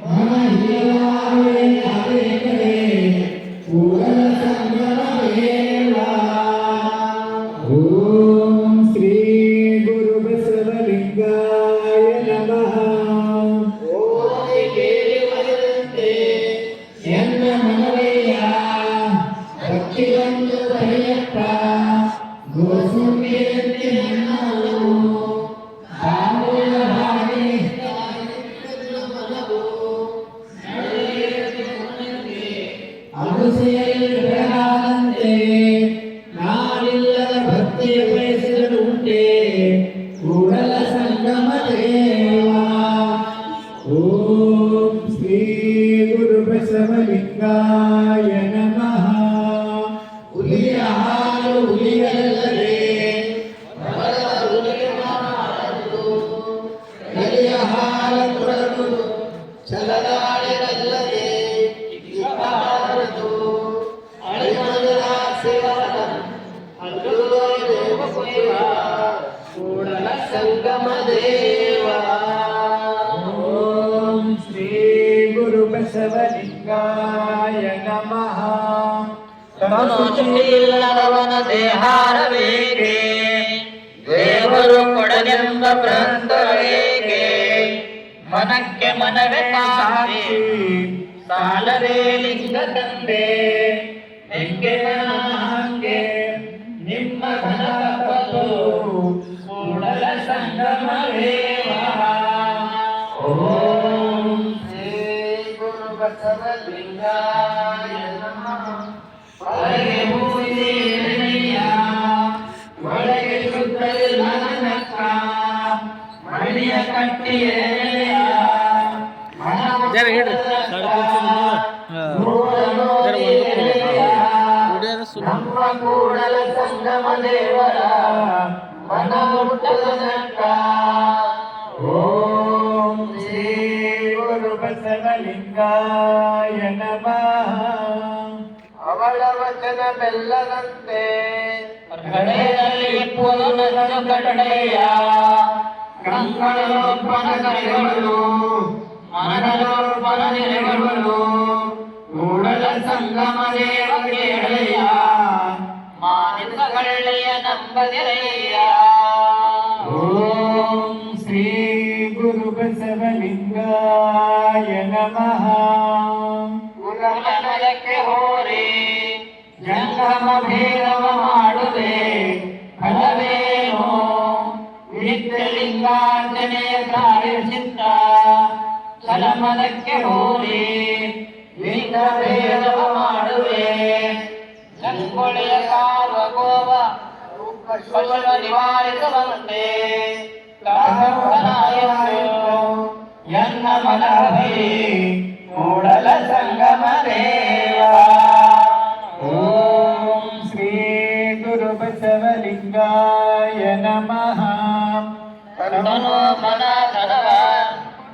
ಮನ ಹೀರವಾಗುವೆ ಅದೇ ಕಡೆ ಕೂಡಲ ಸಂಗಮ ದೇವ. ಓಂ ಶ್ರೀ ಗುರು ಬಸವಲಿಂಗಾಯ ನಮಃ. ಓದಿ ಕೇಳಿ ಮರೆದಂತೆ ಎನ್ನ ಮನವಯ್ಯ ಭಕ್ತಿ ಬಂದು ಕರೆಯಪ್ಪ ಗೋಸುಂಬಿಯಂತೆ ನನ್ನವು ತಾಂಬೂಲ ಭಾಗಿ ಅಗುಸೆಯಲ್ಲಿ ಬೆಳಗಾದಂತೆ ನಾನಿಲ್ಲದ ಭಕ್ತಿಯ ಬಯಸಿದರು ಉಂಟೆ ಕೂಡಲ ಸಂಗಮ ದೇವ. ಓಂ ಶ್ರೀ ಗುರು ಬಸವಲಿಂಗಾಯ ನಮಃ. ಹುಲಿಯ ಹಾಲು ಹುಲಿಯಲ್ಲದೆ ಕಲಿಯ ಹಾಲ ಕೊಡಲು ಚಲದಾಡಿರಲ್ಲದೆ ಕೂಡಲ ಸಂಗಮ ದೇವ. ಓಂ ಶ್ರೀ ಗುರು ಬಸವಲಿಂಗಾಯ ನಮಃ. ಇಲ್ಲದವನ ದೇಹಾರವೇಕೆ ದೇವರು ಕೊಡಲೆಂಬ ಭ್ರಾಂತವೇಕೆ ಮನಕ್ಕೆ ಮನವೇ ಸಾಕ್ಷಿ ಸಾಲವೇ ಲಿಂಗ ತಂದೆ ಹೆಂಗೆ ಹಂಗೆ ನಿಮ್ಮ ಘನಪತು ಕೂಡಲ ಸಂಗಮ ದೇವ. ಓಂ ಶ್ರೀ ಗುರು ಬಸವಲಿಂಗಾಯ ನಮಃ. ಒಳಗೆ ಮೂಡಿದೆಯಯ್ಯ ಒಳಗೆ ಶುದ್ಧರಿಲ್ಲ ನಕ್ಕ ಮಣಿಯ ಕಟ್ಟಿಯಯ್ಯ ನಮ್ಮ ಕೂಡಲ ಸಂಗಮ ದೇವರ ಮನ ಮುಟ್ಟದ ನಕ್ಕ. ಓಂ ಶ್ರೀ ಗುರು ಬಸವಲಿಂಗಾಯ ನಮಃ. ಅವಳ ವಚನ ಬೆಲ್ಲದಂತೆ ಹೃದಯದಲ್ಲಿ ಇಪ್ಪುವುದು ನನ್ನ ಕಡೆಯ ಕಂಕಣಲೋಪನ ಕರೆಗಳು ಮನಲೋಪನ ನೆರೆಗಳು ಕೂಡಲ ಸಂಗಮ ದೇವ ಕೇಳೆಯ ಮಾನಿತ ಕಳ್ಳೆಯ ನಂಬದಿರೆಯ. ಓಂ ಶ್ರೀ ಗುರು ಬಸವಲಿಂಗಾಯ ನಮಃ. ಕುಲಮನಕ್ಕೆ ಹೋರಿ ಜಂಗಮ ಭೇದವ ಮಾಡುವೆ ಫಲವೇನೋ ನಿತ್ಯಲಿಂಗಾಂಜನೇಯ ಕಾರ್ಯಚಿತ್ತ ಫಲಮದಕ್ಕೆ ಹೋರಿ ಲಿಂಗ ಭೇದವ ಮಾಡುವೆ ಸಂಗೊಳ್ಳೆಯ ಕಾರುವ ಗೋವ ಪಶುವ ನಿವಾರಿಸುವಂತೆ ಎನ್ನ ಮನವಿ ಕೂಡಲ ಸಂಗಮ ದೇವ. ಓಂ ಶ್ರೀ ಗುರು ಬಸವಲಿಂಗಾಯ ನಮಃ. ನಮಃ ತನು ಮನ ಧನವ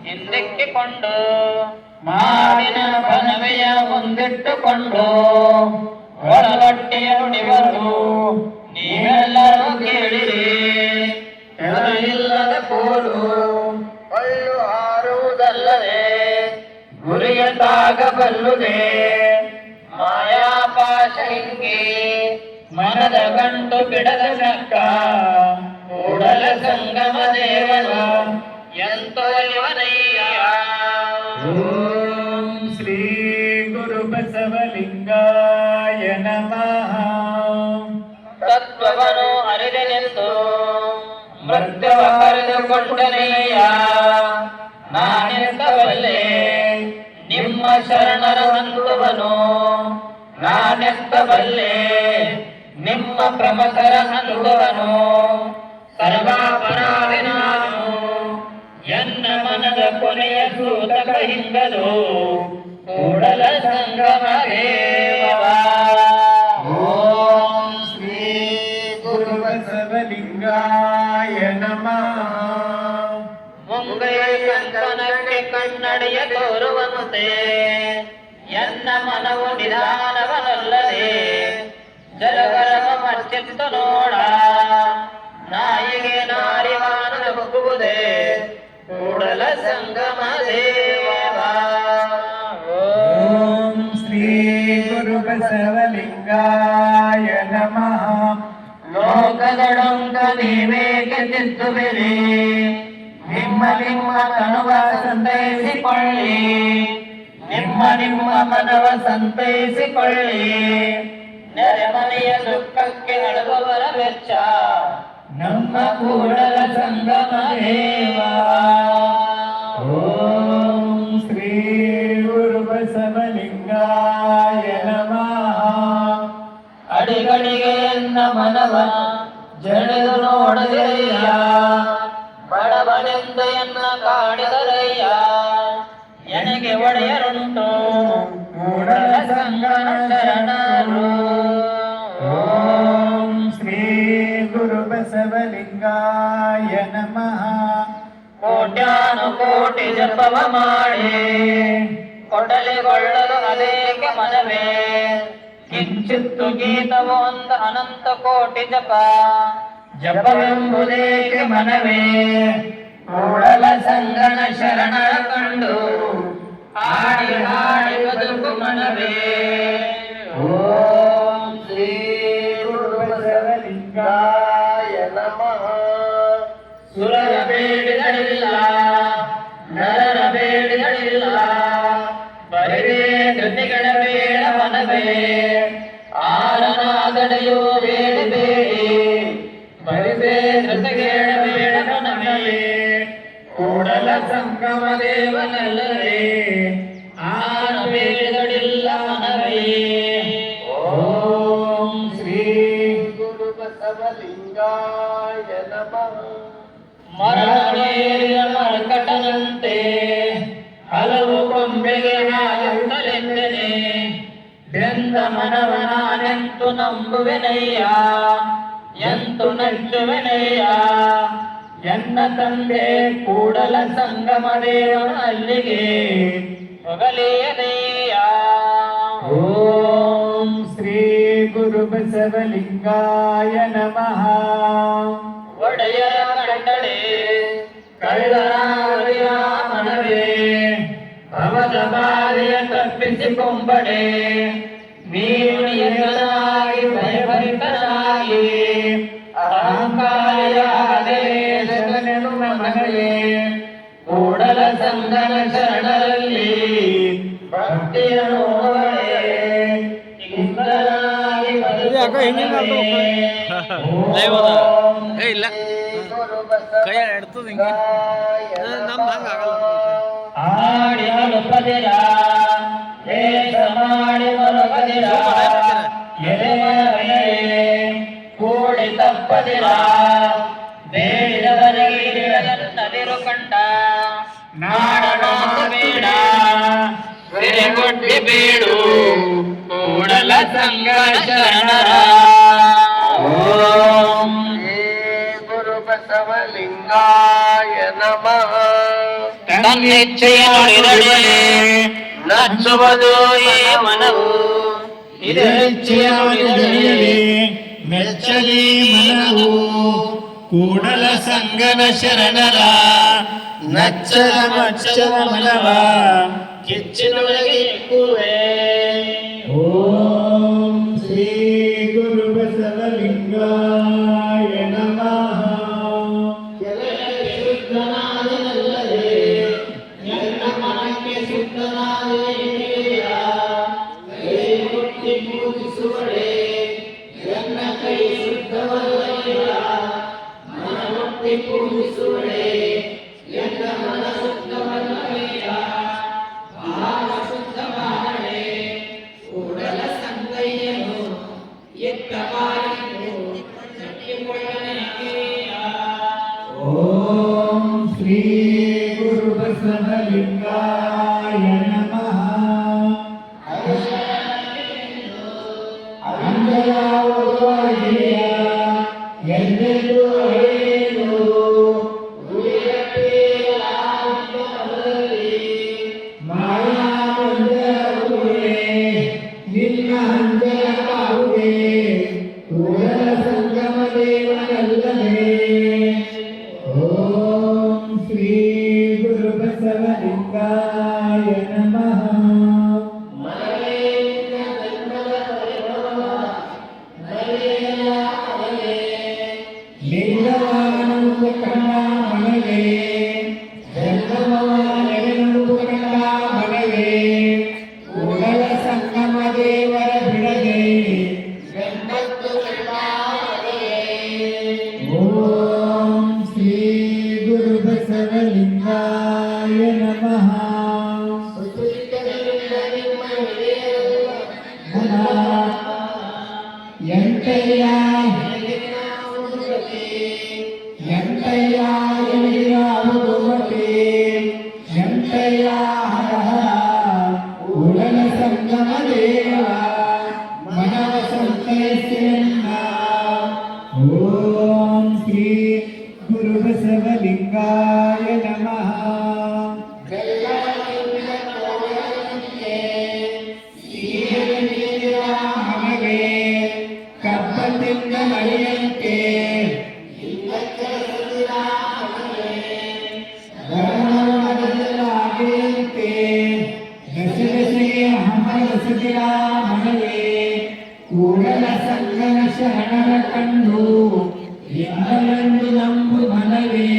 ಹಿಂದಿಕ್ಕಿಕೊಂಡು ಮಾಡಿನ ಬನವೆಯ ಮುಂದಿಟ್ಟುಕೊಂಡು ಒಳಲೊಟ್ಟೆಯ ನುಡಿವರು ನೀವೆಲ್ಲರೂ ಕೇಳಿರಿ. ಇಲ್ಲದ ಕೋಲು ಒಳ್ಳು ಹಾರುವುದಲ್ಲದೆ ಗುರಿಯ ತಾಗಬಲ್ಲುದೆ. ಮಾಯಾಪಾಶ ಹಿಂಗಿ ಮನದ ಗಂಟು ಬಿಡದ ನಕ್ಕ ಕೂಡಲ ಸಂಗಮ ದೇವನು ಎಂತೋ ಇವನಯ್ಯ. ಓಂ ಶ್ರೀ ಗುರು ಬಸವಲಿಂಗಾಯ ನಮಃ. ತತ್ವವನ್ನು ಅರಿದೆನೆಂದು ಮೃತ್ಯುವ ಕರೆದುಕೊಂಡನೆಯ ನಾನೆತ್ತಬಲ್ಲೆ ನಿಮ್ಮ ಶರಣರ ಹಂತುವನು. ನಾನೆತ್ತಬಲ್ಲೆ ನಿಮ್ಮ ಪ್ರಮಥರ ಹಂತುವನು. ಸರ್ವಾಪರಾಧಿ ನಾನು ಎನ್ನ ಮನದ ಕೊನೆಯ ಸೂತಕ ಹಿಂಗಲು ಕೂಡಲ ಸಂಗಮ ದೇವ. ಓಂ ಶ್ರೀ ಗುರು ಬಸವಲಿಂಗಾಯ ನಮಃ. ಮುಂಗೈ ಕಂಕಣಕ್ಕೆ ಕನ್ನಡಿಯ ತೋರುವಂತೆ ಎನ್ನ ಮನವು ನಿಧಾನವನಲ್ಲದೆ ಜಲಗರವ ಮರ್ಚಿತ್ತು ನೋಡ. ನಾಯಿಗೆ ನಾರಿವಾನದ ಬಗ್ಗುವುದೇ ಕೂಡಲ ಸಂಗಮ ದೇವ. ಓಂ ಶ್ರೀ ಗುರು ಬಸವಲಿಂಗಾಯ ನಮಃ. ಲೋಕದೊಡಂಕ ನೀವೇಕೆ ತಿದ್ದುವಿರಿ. ನಿಮ್ಮ ನಿಮ್ಮ ತನುವ ಸಂತೈಸಿಕೊಳ್ಳಿ. ನಿಮ್ಮ ನಿಮ್ಮ ಮನವ ಸಂತೈಸಿಕೊಳ್ಳಿ. ನೆರೆಮನೆಯ ದುಃಖಕ್ಕೆ ಅಳುವವರ ವೆಚ್ಚ ನಮ್ಮ ಕೂಡಲ ಸಂಗಮ ದೇವ. ಓಂ ಶ್ರೀ ಗುರು ಬಸವಲಿಂಗಾಯ ನಮಃ. ಅಡಿಗಳಿಗೆ ಎನ್ನ ಮನವ ಜಡಿದು ನೋಡದಿರಯ್ಯ. ಬಡಬಡೆಂದು ಎನ್ನ ಕಾಡಿದರಯ್ಯ. ಎನಗೆ ಒಡೆಯರುಂಟು ಕೂಡಲ ಸಂಗಮ ಶರಣರು. ಓಂ ಶ್ರೀ ಗುರು ಬಸವಲಿಂಗಾಯ ನಮಃ. ಕೋಟ್ಯಾನು ಕೋಟಿ ಜಪವ ಮಾಡಿ ಕೊಡಲಿಗೊಳ್ಳಲು ಅದೇಕೆ ಮನವೇ. ಕಿಂಚಿತ್ತು ಗೀತವು ಒಂದು ಅನಂತ ಕೋಟಿ ಜಪ. ಜಪವೆಂಬುದೇಕೆ ಮನವೇ. ಕೂಡಲ ಸಂಗನ ಶರಣರ ಕಂಡು ಹಾಡಿ ಹಾಡಿ ಬದುಕು ಮನವೇ. ಓಂ ಶ್ರೀ ಗುರು ಬಸವಲಿಂಗಾಯ ನಮಃ. ಸುರರ ಬೇಡಿಗಳಿಲ್ಲ ನರರ ಬೇಡಿಗಳಿಲ್ಲ. ಬರಿದೇ ಕೃತಿಗಳ ಬೇಡ ಮನವೇ. ಆರನಾಗಡೆಯೋ ಬೇಡಿ ಬೇಡಿ ಬರಿದೇ ಕೃತಿಗಳ ಬೇಡ ಮನವೇ. ಕೂಡಲ ಸಂಗಮ ದೇವನಲ್ಲದೆ ಆರ ಬೇಡಿಗಳಿಲ್ಲ ಮನವೇ. ಓಂ ಶ್ರೀ ಗುರು ಬಸವಲಿಂಗಾಯ ನಮಃ. ಮರಣೇರಿಯ ಮರಕಟನಂತೆ ಹಲವು ಕೊಂಬೆಗೆ ಹಾಯುತ್ತಲೆಂದನೆ. ಬೆಂದ ಮನವ ನಾನೆಂತು ನಂಬುವೆನಯ್ಯ. ಎಂತು ನಚ್ಚುವೆನಯ್ಯ. ಎನ್ನ ತಂದೆ ಕೂಡಲ ಸಂಗಮ ದೇವನ ಅಲ್ಲಿಗೆ ಹೋಗಲಿಯನಯ್ಯ. ಓಂ ಶ್ರೀ ಗುರು ಬಸವಲಿಂಗಾಯ ನಮಃ. ಒಡೆಯರ ಕಂಡಡೆ ಕಳ್ಳರಾರಿಯ ಮನವೇ. ಭವದ ಬಾರಿಯ ತಪ್ಪಿಸಿಕೊಂಬಡೆ ನೀನು ಎನ್ನನಾಗಿ ಭಯಭರಿತನಾಗಿ. ಅಹಂಕಾರಿಯಾದೆ ಜಗನೆನುವ ಮಗಳೇ. ಕೂಡಲ ಸಂಗನ ಶರಣರಲ್ಲಿ ಭಕ್ತಿಯ ನೋಡೇ ಇಂದ್ರನಾಗಿ ಇಲ್ಲ ಕೈ ಎಡ್ತದ ಹಿಂಗೆ ನಮ್ದು ಹಂಗೆ ಆಗಲ್ಲ. ಆಡಿ ಅಳುಪದಿರ ದೇಶ ಮಾಡಿ ಮರುಪದಿರ. ಎಲೆಮನವೇ ಕೂಡಿ ತಪ್ಪದಿರ. ಬೇಡಿದವರಿಗೆ ನದಿರು ಕಂಡ ನಾಡನಾಥ ಬೇಡ. ಸಿರೆಗೊಡ್ಡಿ ಬೇಡು ಕೂಡಲ ಸಂಗ ಶರಣರ. ಓಂ ಗುರು ಬಸವಲಿಂಗಾಯ ನಮಃ. ತನ್ನಿಚ್ಛೆಯ ನುಡಿದಡೆ ನಚ್ಚುವುದು ಈ ಮನವು ಇಚ್ಛೆಯ ನುಡಿದಡೆ ಮೆಚ್ಚಲಿ ಮನವು ಕೂಡಲ ಸಂಗನ ಶರಣರ ನಚ್ಚಲ ಮಚ್ಚಲ ಮನವ ಕಿಚ್ಚಿನೊಳಗೆ ಇಕ್ಕುವೆ. ಓಂ ಶ್ರೀ ಗುರು ಬಸವಲಿಂಗಾಯ ನಮಃ. ಓಂ ಶ್ರೀ ಗುರು ಬಸವಲಿಂಗಾಯ ನಮಃ. ಅಂಜಲಾವಧಿಯ ಎಲ್ಲೆಲ್ಲೂ ಏನು ಮಾಯಾ ಮಂಜಲವುದೇ ನಿನ್ನ ಅಂಜಲವಾಗುವೆ ಕೂಡಲ ಸಂಗಮ ದೇವನಲ್ಲವೇ. ಓಂ ಶ್ರೀ ಗುರು ಬಸವಲಿಂಗಾಯ ನಮಃ. ಲಿಂಗವಾನಂದ ಕಂಡ ಮನವೇ ಜಂಗಮವಾನೆಡೆನುಡು ಕಂಡ ಮನವೇ ಕೂಡಲ ಸಂಗಮ ದೇವರ ಬಿಡದೆ ಓಂ ಶ್ರೀ ಗುರು ಬಸವಲಿಂಗಾಯ ನಮಃ. ಎಂಟಯ್ಯ ಎಂಟಯ್ಯ ಎಣಿಯಾವುದುವತೆ ಎಂಟಯ್ಯ ಹರ ಕೂಡಲ ಸಂಗಮ ದೇವ ಮನವ ಸಂತೈಸೆನ್ನ. ಓಂ ಶ್ರೀ ಗುರು ಬಸವಲಿಂಗಾಯ ನಮಃ. ಮನವೇ ಕಬ್ಬದಿಂದ ಮಳೆಯಂತೆ ಧರ್ಮವಾದದಲ್ಲಾಗೆಯಂತೆ ದಶದಶೆಗೆ ಹಂಬಲಿಸಿದಿರ ಮನವೇ ಕೂಡಲ ಸಂಗನ ಶರಣರ ಕಂಡು ಎಂದಲೆಂದು ನಂಬು ಮನವೇ.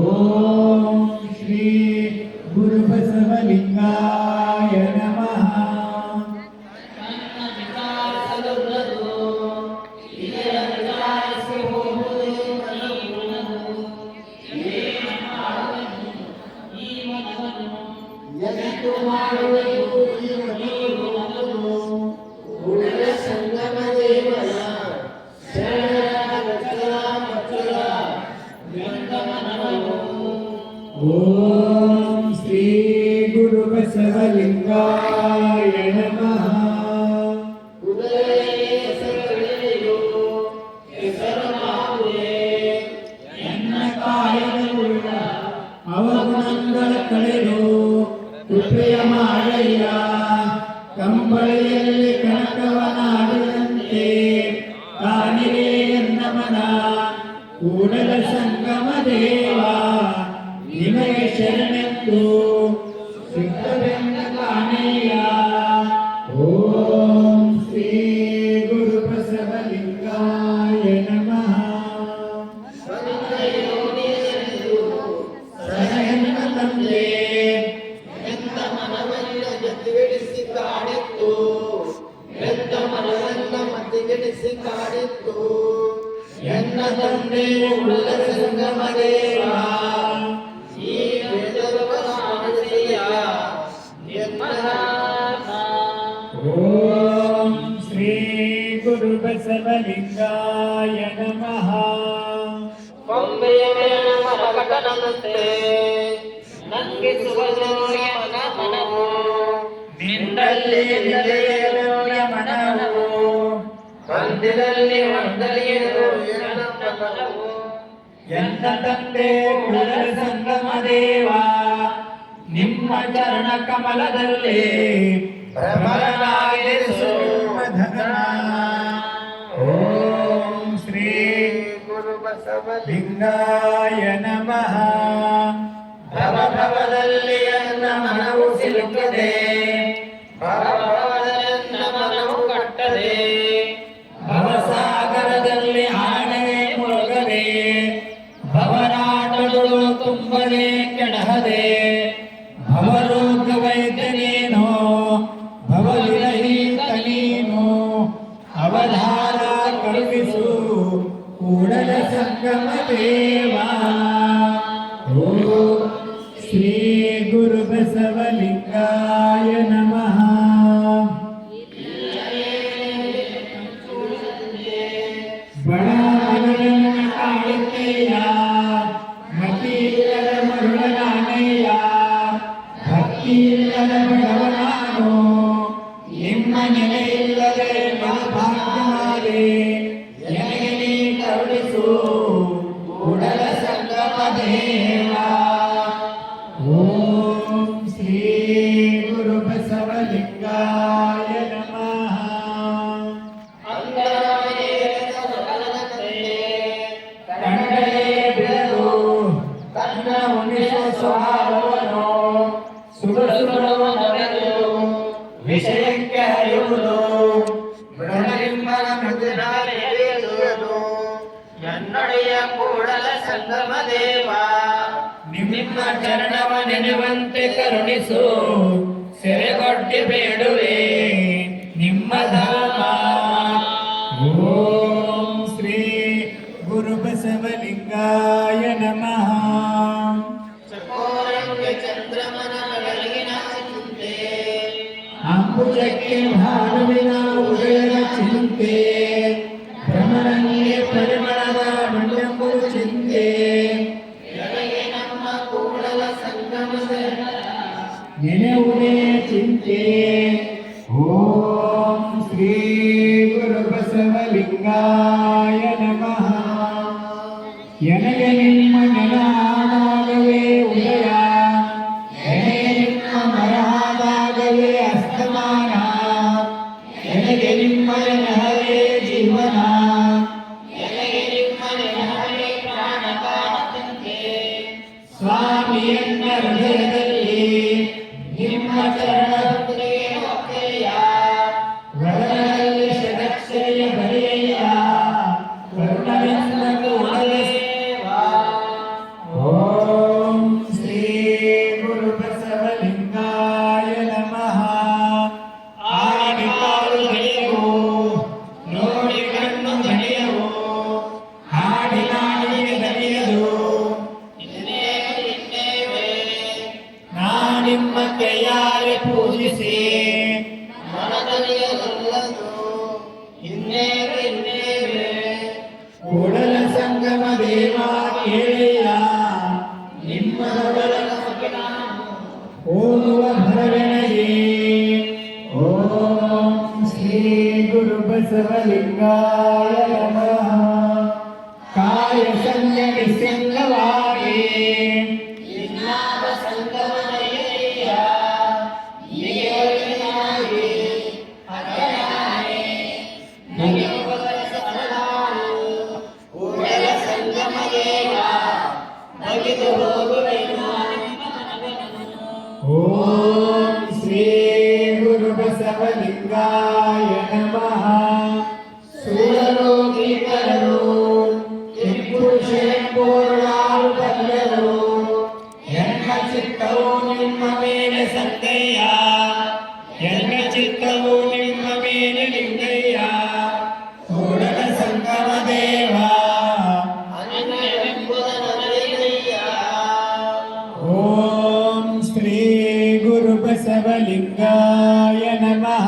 ಓಂ ಶ್ರೀ ಗುರು ಬಸವಲಿಂಗಾಯ ನಮಃ. ಓಂ ಶ್ರೀ ಗುರು ಬಸವಲಿಂಗಾಯ ನಮಃ. ಎನ್ನ ಕಾಯಗಳುಳ್ಳ ಅವಗುಣಗಳ ಕಳೆದು ಕೃಪೆಯ ಮಾಡಯ್ಯ ಕಂಬಳಿಯಲ್ಲಿ ಕನಕವನಾಡಿದಂತೆ ಕಾಣಿರೆ ಎನ್ನ ಮನ ಕೂಡಲ ಸಂಗಮ ದೇವ ನಿಮಗೆ ಶರಣೆಂದು ಸಿದ್ಧವೆಂದ ಕಾಣೆಯ. ಓಂ ಶ್ರೀ ಗುರು ಬಸವಲಿಂಗಾಯ ನಮಃ. ಸರಯನ್ನ ತಂದೆ ಎನ್ನ ತಂದೆ ಕೂಡಲ ಸಂಗಮ ದೇವ ಓಂ ಶ್ರೀ ಗುರು ಬಸವಲಿಂಗಾಯ ನಮಃ. ಕೊಂಬೆಯ ಮೇಣ ಮರಕಟನಂತೆ ನಂಗೆ ಸುಭಜೋಯ ಮನ ಮನವು ನಿನ್ನಲ್ಲಿ ನಿಲಯದ ಮನವು ಕಂದಿನಲ್ಲಿ ಹೊಂದಲಿಯದು ನನ್ನ ಮನವು ಎನ್ನ ತಂದೆ ಕೂಡಲ ಸಂಗಮ ದೇವ ನಿಮ್ಮ ಚರಣ ಕಮಲದಲ್ಲಿ ಭ್ರಮರನಾಗಿರಿಸು ಧರ್ಮ. ಓಂ ಶ್ರೀ ಗುರು ಬಸವಲಿಂಗ ಲಿಂಗಾಯ ನಮಃ. ಭವಭವದಲ್ಲಿ ನನ್ನ ಮನವು ಸಿಲುಕದೆ, ಭವಭವದೆನ್ನ ಮನವು ಕಟ್ಟದೆ, ಭವಸಾಗರದಲ್ಲಿ ಆಣವೆ ಮುಳುಗದೆ, ಭವರಾಟಗಳು ತುಂಬದೆ ಕೆಡಹದೆ, ಭವರೋಗ ವೈದ್ಯ ನೀನು ಭವವಿರಹಿತ ನೀನು ಅವಧಾರ ಕಳುಹಿಸು ಕೂಡಲ ಸಂಗಮ ದೇವ. ಓಂ ಶ್ರೀ ಗುರು ಬಸವಲಿಂಗಾಯ ನಮಃ. ಬಡವರನ್ನು ಕಾಡುತ್ತೆಯ ಮತಿಯಿಲ್ಲದ ಮರುಳನಾನೆಯ, ಭಕ್ತಿಯಿಲ್ಲದ ಬಡವನಾನು ನಿಮ್ಮ ನೆಲೆಯಿಲ್ಲದೆ ಮಹಾಭಾಗ್ಯಮಾಲೆ ನನಗೆ ನೀ ಕರುಣಿಸು ಕೂಡಲ ಸಂಗಮ ದೇವ. ಓಂ ಶ್ರೀ ಗುರು ಬಸವಲಿಂಗಾಯ ನಮಃ. ಕಂಡರೆ ಬಿಡಲು ತನ್ನ ಉಣಿಸೋ ಸ್ವಭಾವವನ್ನು ಸುಡುಸುಡು ನಡೆದು ವಿಷಯಕ್ಕೆ ಹರಿಯುವುದು ಮೃಣಲಿಂಗನ ಮೃದುನಾಲೆ ಎಳೆಯುವುದು ಎನ್ನೊಡೆಯ ಕೂಡಲ ಸಂಗಮ ದೇವ. ನಿಮ್ಮ ಚರಣವ ನೆನೆವಂತೆ ಕರುಣಿಸು ಸೆರೆಗೊಡ್ಡಿ ಬೇಡುವೆ ನಿಮ್ಮ ಧಾಮ. ಓಂ ಶ್ರೀ ಗುರು ಬಸವಲಿಂಗಾಯ ನಮಃ. ಚಕೋರಂಗೆ ಚಂದ್ರಮನ ಬೆಳಗಿನ ಚಿಂತೆ, ಅಂಬುಜಕ್ಕೆ ಭಾನುವಿನ ಉದಯದ ಚಿಂತೆ, ಭ್ರಮರಂಗೆ ಪರಿಮಳದ ಮಂಡಂಬುದು ಚಿಂತೆ, ಎಡೆಗೆ ನಮ್ಮ ಕೂಡಲ ಸಂಗಮ ನೆನೆವುದೇ ಚಿಂತೆ. ಓಂ ಶ್ರೀ ಗುರು ಬಸವಲಿಂಗಾಯ ನಮಃ. ಎನಗೆ ನಿಮ್ಮ ನೆನಹಾದಾಗವೇ ಉದಯ, ಎನಗೆ ನಿಮ್ಮ ಮರಹಾದಾಗವೇ ಅಸ್ತಮಾನ, ಎನಗೆ ನಿಮ್ಮ ನೆನಹವೇ ಜೀವನ, ಎಲೆಗೆ ನಿಮ್ಮ ನೆನಹವೇ ಪ್ರಾಣಪಾನದಂತೆ. ಸ್ವಾಮಿಯನ್ನ ಹೃದಯದಲ್ಲಿ ನಿಮ್ಮ ಚರಣದೊಂದಿಗೆ ಒತ್ತೆಯ, ಒಳಗಲ್ಲಿ ಷಡಕ್ಷರಿಯ ಬರೆಯ ಕರುಣವೆಂದ ಕೂಡಲೇ. ಓಂ ಶ್ರೀ ಗುರು ಬಸವಲಿಂಗಾಯ ನಮಃ. ಆಡಿ ಕಾಲು ಧಣಿಯವು ನೋಡಿ ಕಣ್ಣು ಧಣಿಯವು, ಹಾಡಿ ನಾಡಿಗೆ ಧಣಿಯದು ನಾನಿಮ್ಮ ಕೈಯಾರೆ ಪೂಜಿಸಿ ಮನದಲ್ಲಿಯದಲ್ಲದು ಇನ್ನೇವೆ ಇನ್ನೇವೆ. ಕೂಡಲ ಸಂಗಮ ದೇವ ಕೇಳೆಯ ನಿಮ್ಮ ಹೋಗುವ ಭರವೆನಗೆ. ಓಂ ಶ್ರೀ ಗುರು ಬಸವಲಿಂಗಾಯ ನಮಃ. ಕಾಯ ಸಂಜ್ಞೆ ಸಿಂಗವಾಗಿ ಇನ್ನಾದ ಸಂಗಮನಯ್ಯ ಹೀಗೆ ಒಳಗಿನಾಗಿ ಅಜ್ಞಾನೆ ನಗೆ ಉಪಕರಿಸಲಾರು ಕೂಡಲ ಸಂಗಮ ದೇವ ನಗಿದು ಹೋಗುವೆನು. ಓಂ ಶ್ರೀ ಗುರು ಬಸವಲಿಂಗಾಯ ನಮಃ. ಸುರಲೋಕಿಕರು ಕಿಂಪುರುಷೆಂಬುರುಳಾರು ಬಲ್ಲರು, ಎನ್ನ ಚಿತ್ತವು ನಿಮ್ಮ ಮೇಲೆ ಸಂಗಯ್ಯ, ಎನ್ನ ಚಿತ್ತವು ನಿಮ್ಮ ಮೇಲೆ ಲಿಂಗಯ್ಯ. ಕೂಡಲ ಸಂಗಮ ದೇವ. ಅನನ್ಯವೆಂಬುದನರಿಯಯ್ಯ. ಓಂ ಶ್ರೀ ಗುರು ಬಸವಲಿಂಗಾಯ ನಮಃ.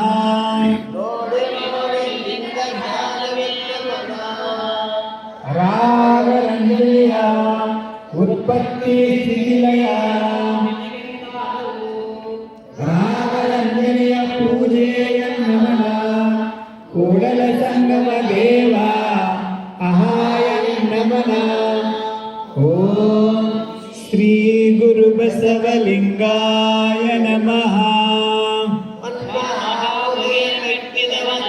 ನೋಡಿ ನೋಡಿ ಲಿಂಗ ಜ್ಞಾನವಿಲ್ಲವನ. ರಾಗರಂಜನೆಯ ಉತ್ಪತ್ತಿ ಸ್ಥಿತಿಲಯ, ರಾಗರಂಜನೆಯ ಪೂಜೆಯ ನಮನ. ಕೂಡಲ ಸಂಗಮ ದೇವ ಅಹಾಯ ನಮನ. ಓಂ ಶ್ರೀ ಗುರು ಬಸವಲಿಂಗಾಯ ನಮಃ. ಮನ್ಮಹಾವುಗೆ ಮೆಟ್ಟಿದವನ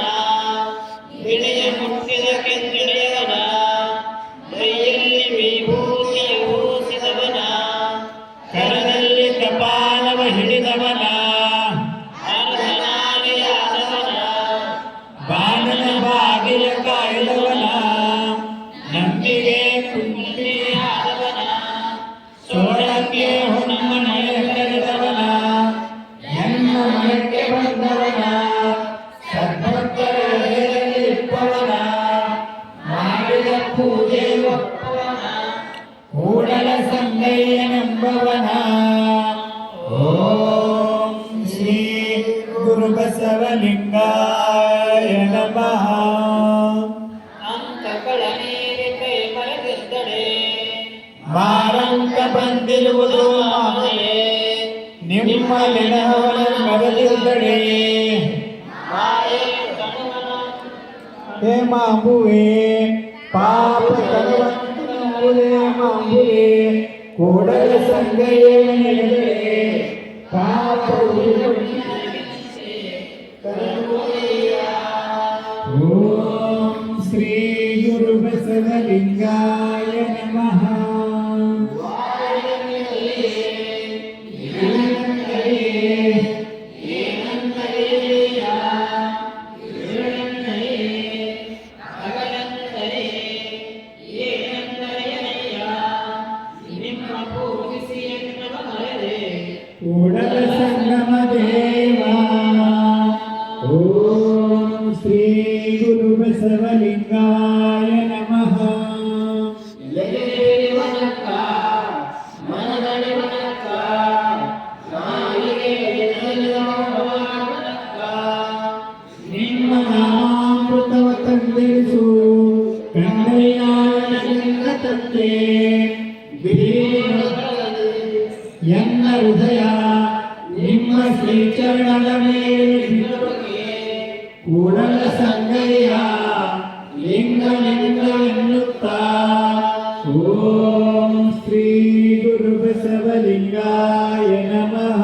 ಬಿಳಿಯ ಮುಟ್ಟಿದ ಕೆಂದಿಡೆಯವನ ಮೈಯಲ್ಲಿ ವಿಭೂತಿಯ ಹೂಸಿದವನ ಕರದಲ್ಲಿ ಕಪಾಲವ ಹಿಡಿದವನ ಅರ್ಧನಾರಿಯಾದವನ ಬಾಣನ ಬಾಗಿಲ ಕಾಯ್ದವನ ನಂಬಿಗೆ ಕುಂಟಿಯಾದವನ ಸೋಳಕ್ಕೆ ಹೊನ್ನ ಮಳೆ ಕರೆದವನ ಎನ್ನ ಮನೆಗೆ ಬಂದವನ ಸರ್ವತ್ರ ಇಪ್ಪವನ ಮಾಡಿದ ಪೂಜೆ ಒಪ್ಪವನ ಕೂಡಲ ಸಂಗಯ್ಯನೆಂಬವನ. ಓಂ ಶ್ರೀ ಗುರು ಬಸವಲಿಂಗಾಯ ನಮಃ. ಅಂಕಗಳ ನೀರಿ ಕೈ ಮರೆದಿದ್ದಡೆ ಮಾರಂಕ ಬಂದಿರುವುದು ಮಾಯೆ ನಿಮ್ಮ ನೆನಹವನ ಮರೆದಿದ್ದಡೆ. ಮಾಯೆ ಕಣವನ ಹೇ ಮಾಂಬುವೆ ಪಾಪ ಕರುವಂತೆ ಮಾಂಬುವೆ ಕೂಡಲ ಸಂಗಯ್ಯನೇ ಪಾಪ ಓಂ ಶ್ರೀ ಗುರು ಬಸವಲಿಂಗಾಯ ನಮಃ. ಕೂಡಲ ಸಂಗಮ ದೇವ. ಓಂ ಶ್ರೀ ಗುರು ಬಸವಲಿಂಗಾಯ ನಮಃ. ನಿಮ್ಮ ನಾಮಾಮೃತವ ತಂದಿರಿಸು ಕನ್ನಯ್ಯ ತಂದೆ ಎನ್ನ ಹೃದಯ ನಿಮ್ಮ ಶ್ರೀಚರಣದ ಮೇಲೆ ಕೂಡಲ ಸಂಗಯ್ಯ ಲಿಂಗ ಲಿಂಗ ಎನ್ನುತ್ತಾ. ಓಂ ಶ್ರೀ ಗುರು ಬಸವಲಿಂಗಾಯ ನಮಃ.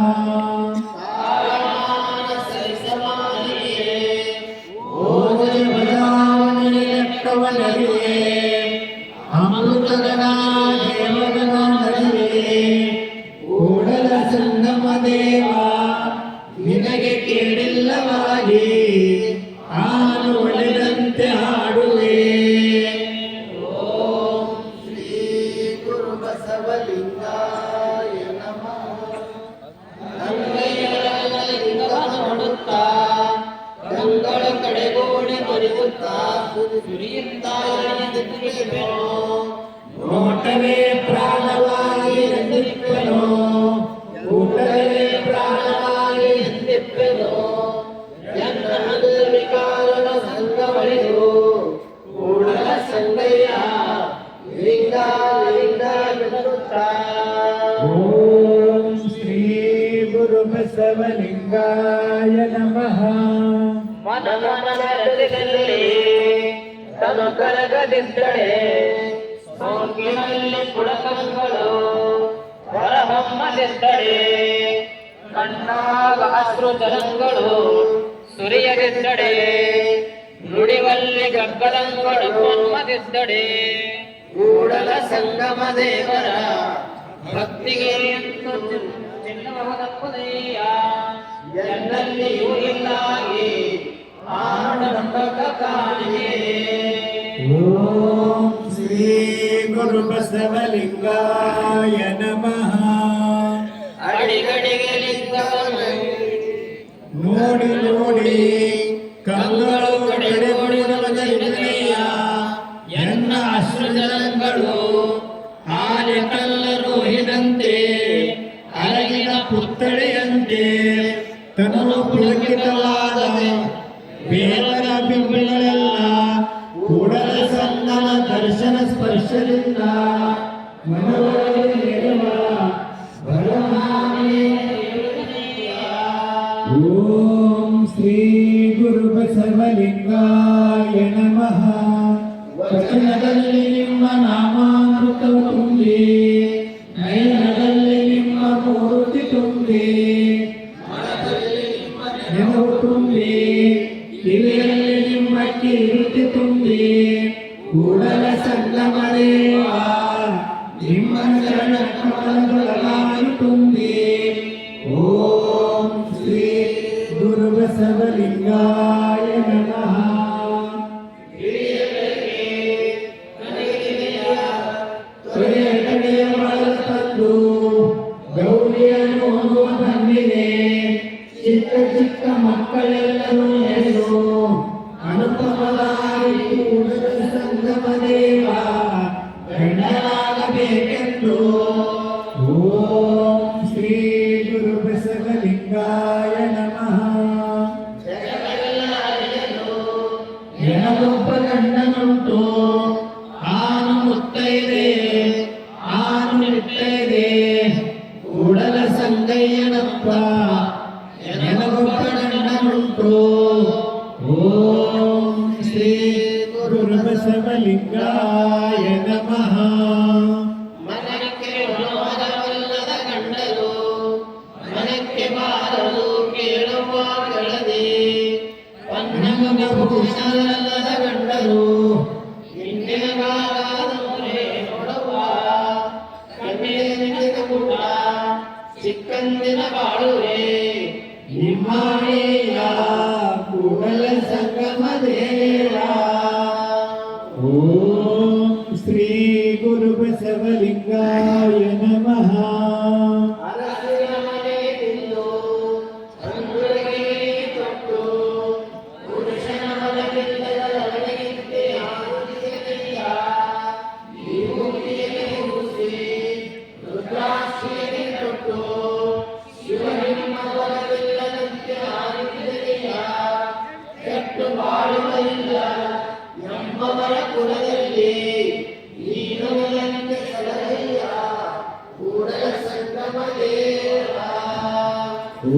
ಓಜ ಬದಾವಣೆ ಲೆಕ್ಕವನರಿವೆ ಅಮೃತಗಣ ದೇವಗಣ ನರಿವೆ ಕೂಡಲ ಸಂಗಮ ದೇವ ನಿನಗೆ ಕೇಳಿಲ್ಲವಾಗಿ ನಾನು ಒಳೆದಂತೆ ಹಾಡುವೆ. ಓಂ ಶ್ರೀ ಗುರು ಬಸವಲಿಂಗಾಯ ನಮಃ. ಅಂಗೈಗಳ ಲಿಂಗವ ನೋಡುತ್ತಾ ಗಂಗಳ ಕಡೆಗೋಡಿ ಬರೆಯುತ್ತಾ ಸುರಿಯುತ್ತಾ ಎದ್ದಿರುವೆನು. ನೋಟವೇ ಪ್ರಾಣವಾಗಿ ಎಂದಿಪ್ಪನು ಊಟವೇ ಪ್ರಾಣವಾಗಿ ಎಂದಿಪ್ಪೆನು. ಎನ್ನ ವಿಕಾರಣ ಸಂಗಮಳಿದು ಕೂಡಲ ಸಂಗಯ್ಯ ಲಿಂಗ ಲಿಂಗ ಬಿಡುತ್ತಾ. ಓಂ ಶ್ರೀ ಗುರು ಬಸವಲಿಂಗಾಯ ನಮಃ. ಮನ ಮನದಲ್ಲಿ ತನು ಕರಗದಿದ್ದಳೆ ಸೋಂಕಿನಲ್ಲಿ ಪುಳಕಗಳು ಹೊರಹೊಮ್ಮದಿದ್ದಳೆ ಕಣ್ಣಾಗ ಅಶ್ರು ಜಲಗಳು ಸುರಿಯದಿದ್ದಡೆ ನುಡಿವಲ್ಲಿ ಗಗ್ಗಳಂಗಳು ಹೊಮ್ಮದಿದ್ದಡೆ ಕೂಡಲ ಸಂಗಮ ದೇವರ ಭಕ್ತಿಗೆ ಎಂದು ಚಿನ್ನವದಪ್ಪದಯ್ಯ ಎನ್ನಲ್ಲಿ ಇಲ್ಲಾಗಿ ಆನಂದಕ ಕಾಣಿಗೆ. ಓಂ ಶ್ರೀ ಗುರು ಬಸವಲಿಂಗಾಯ ನಮಃ. ಅಡಿಗಡಿಗೆ ಲಿಂಗವನ್ನು ನೋಡಿ ನೋಡಿ ಕಂಗಳು ಕಡೆಗೊಡಿದವದಯ್ಯ ಎನ್ನ ಅಶ್ರುಜಲಗಳು ಆಲೆ ಕಲ್ಲರೋಹಿದಂತೆ ಅರಗಿನ ಪುತ್ಥಳಿಯಂತೆ ತನು ಪುಳಕಿತವಾದ ಬೇವರ ಬಿಂಬಗಳೆಲ್ಲ ಕೂಡಲ ಸಂಗಮ ದರ್ಶನ ಸ್ಪರ್ಶದಿಂದ ಮನವೊಳಗೆ ನೆರವ ಓಂ ಶ್ರೀ ಗುರು ಬಸವಲಿಂಗಾಯ ನಮಃ. ವಚನದಲ್ಲಿ ನಿಮ್ಮ ನಾಮಾಮೃತವು ತುಂಬಿ ತುಂಬಿ ನಯನದಲ್ಲಿ ನಿಮ್ಮ ಮೂರ್ತಿ ತುಂಬಿ ನೆನಪು ತುಂಬಿ ಕಿವಿಯಲ್ಲಿ ನಿಮ್ಮ ಕೀರ್ತಿ ತುಂಬಿ ಕೂಡಲ ಸಂಗಮ ದೇವ ನಿಮ್ಮ ಚರಣ ಕಮಲದೊಳಗಾನು ತುಂಬಿ ಓಂ ಶ್ರೀ ಗುರು ಬಸವಲಿಂಗಾಯ ನಮಃ. ತೊರೆಯ ಮಳ ತಂದು ಗೌರಿಯನ್ನು ಬಂದಿದೆ ಚಿಕ್ಕ ಚಿಕ್ಕ ಮಕ್ಕಳೆಲ್ಲರೂ ಎಂದು ಅನುಪಮವಾಗಿ ಕೂಡಲ ಸಂಗಮ ದೇವ ಗಂಡನಾಗಬೇಕೆಂದು ಓಂ ಶ್ರೀ ಗುರು ಬಸವಲಿಂಗಾಯ ನಮಃ. ನನಗೊಬ್ಬ ಗಂಡನುಂಟು ಆನು ಮುತ್ತೈದೆ ಆನು ಮುತ್ತೈದೆ ಕೂಡಲ ಸಂಗಯ್ಯನಪ್ಪ ನನಗೊಬ್ಬ ಗಂಡನುಂಟು ಓಂ ಶ್ರೀ ಗುರು ಬಸವಲಿಂಗಾಯ ನಮಃ. ಮನಕ್ಕೆ ಮನವಲ್ಲದ ಗಂಡರು ಮನಕ್ಕೆ ಬಾರಲು ಕೇಳುವ ಗಳದೆ ಪನ್ನಗಭೂಷಣವಲ್ಲದ ಗಂಡರು ಹಿಂದಿನಗಾದರೆ ನೋಡುವ ಕಣ್ಣಿನ ಕೂಟ ಚಿಕ್ಕಂದಿನ ಬಾಳುವೆ ನಿಮ್ಮಯ್ಯ ಕೂಡಲ ಸಂಗಮ ದೇವ ಓಂ ಶ್ರೀ ಗುರು ಬಸವಲಿಂಗಾಯ ನಮಃ. ಅರಸಿನ ಮನೆ ತಿಂದು ಅಂಗುಳಿಗೆ ತೊಟ್ಟು ಪುರುಷನ ಮನವಿಲ್ಲದ ಲವಣಿಗೆ ಆರುದಿಸದಯ್ಯ ಈ ಭೂಮಿಯಲ್ಲಿ ಹುಸಿ ರುದ್ರಾಕ್ಷಿಯಲ್ಲಿ ತೊಟ್ಟು ಶಿವನಿಮ್ಮ ಮನವಿಲ್ಲದಂತೆ ಆರುದಿಸದಯ್ಯ ಕೆಟ್ಟು ಬಾಳುವುದಿಲ್ಲ ಎಂಬವರ ಕುಲದಲ್ಲಿ ನೀನು ನನಗೆ ಸಲಹೆಯ ಕೂಡಲ ಸಂಗಮ ದೇವ.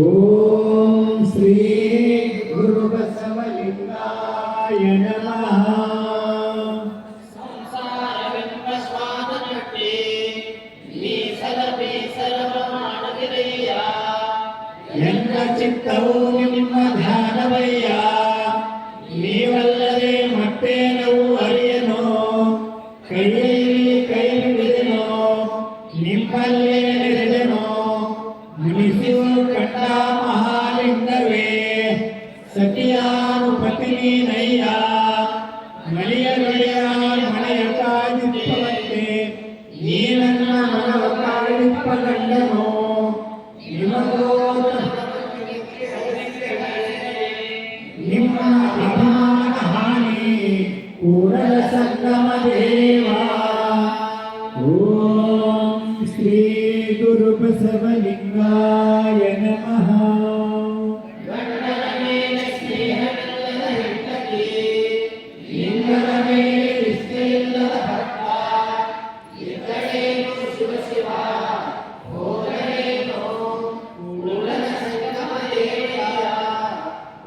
ಓಂ ಶ್ರೀ ಗುರು ಬಸವಲಿಂಗಾಯ ನಮಃ. ಸಂಸಾರವೆಂಬ ಸ್ವಾದನಟ್ಟಿ ಮೀಸಲ ಬೇಸರವ ಮಾಡದಿರಯ್ಯ ಎನ್ನ ಚಿತ್ತವು ನಿಮ್ಮ ಧ್ಯಾನವಯ್ಯ ನೀವಲ್ಲದೆ ಮತ್ತೇನವು ಅರಿಯನೋ ಕೈಯಲ್ಲಿ ಕೈ ಹಿಡಿದೆನೋ ನಿಮ್ಮಲ್ಲೇ ನೆರೆದೆನೋ ಮುನಿಸುವ ಕಂಡ ಮಹಾಲಿಂಗವೇ ಸತಿಯಾನು ಪತಿನೀನಯ್ಯ ಮಳೆಯ ಮಳೆಯ ಕಾದಿಪ್ಪವಂತೆ ನೀ ನನ್ನ ಮನವ ಕಾಡಿಪ್ಪ ಗಂಡನೋ ನಿಮಗೋ ನಿಮ್ಮ ಅಭಿಮಾನ ಹಾನಿ ಕೂಡಲ ಸಂಗಮ ದೇವ ಓಂ ಶ್ರೀ ಗುರು ಬಸವಲಿಂಗಾಯ ನಮಃ. ಗಂಡನ ಮೇಲೆ ಸ್ನೇಹವಿಲ್ಲದ ಹೆಂಡತಿ ಲಿಂಗದ ಮೇಲೆ ಇಷ್ಟವಿಲ್ಲದ ಭಕ್ತ ಇದ್ದರೇನು ಶಿವ ಶಿವ ಹೋದರೇನು ಕೂಡಲ ಸಂಗಮ ದೇವಯ್ಯ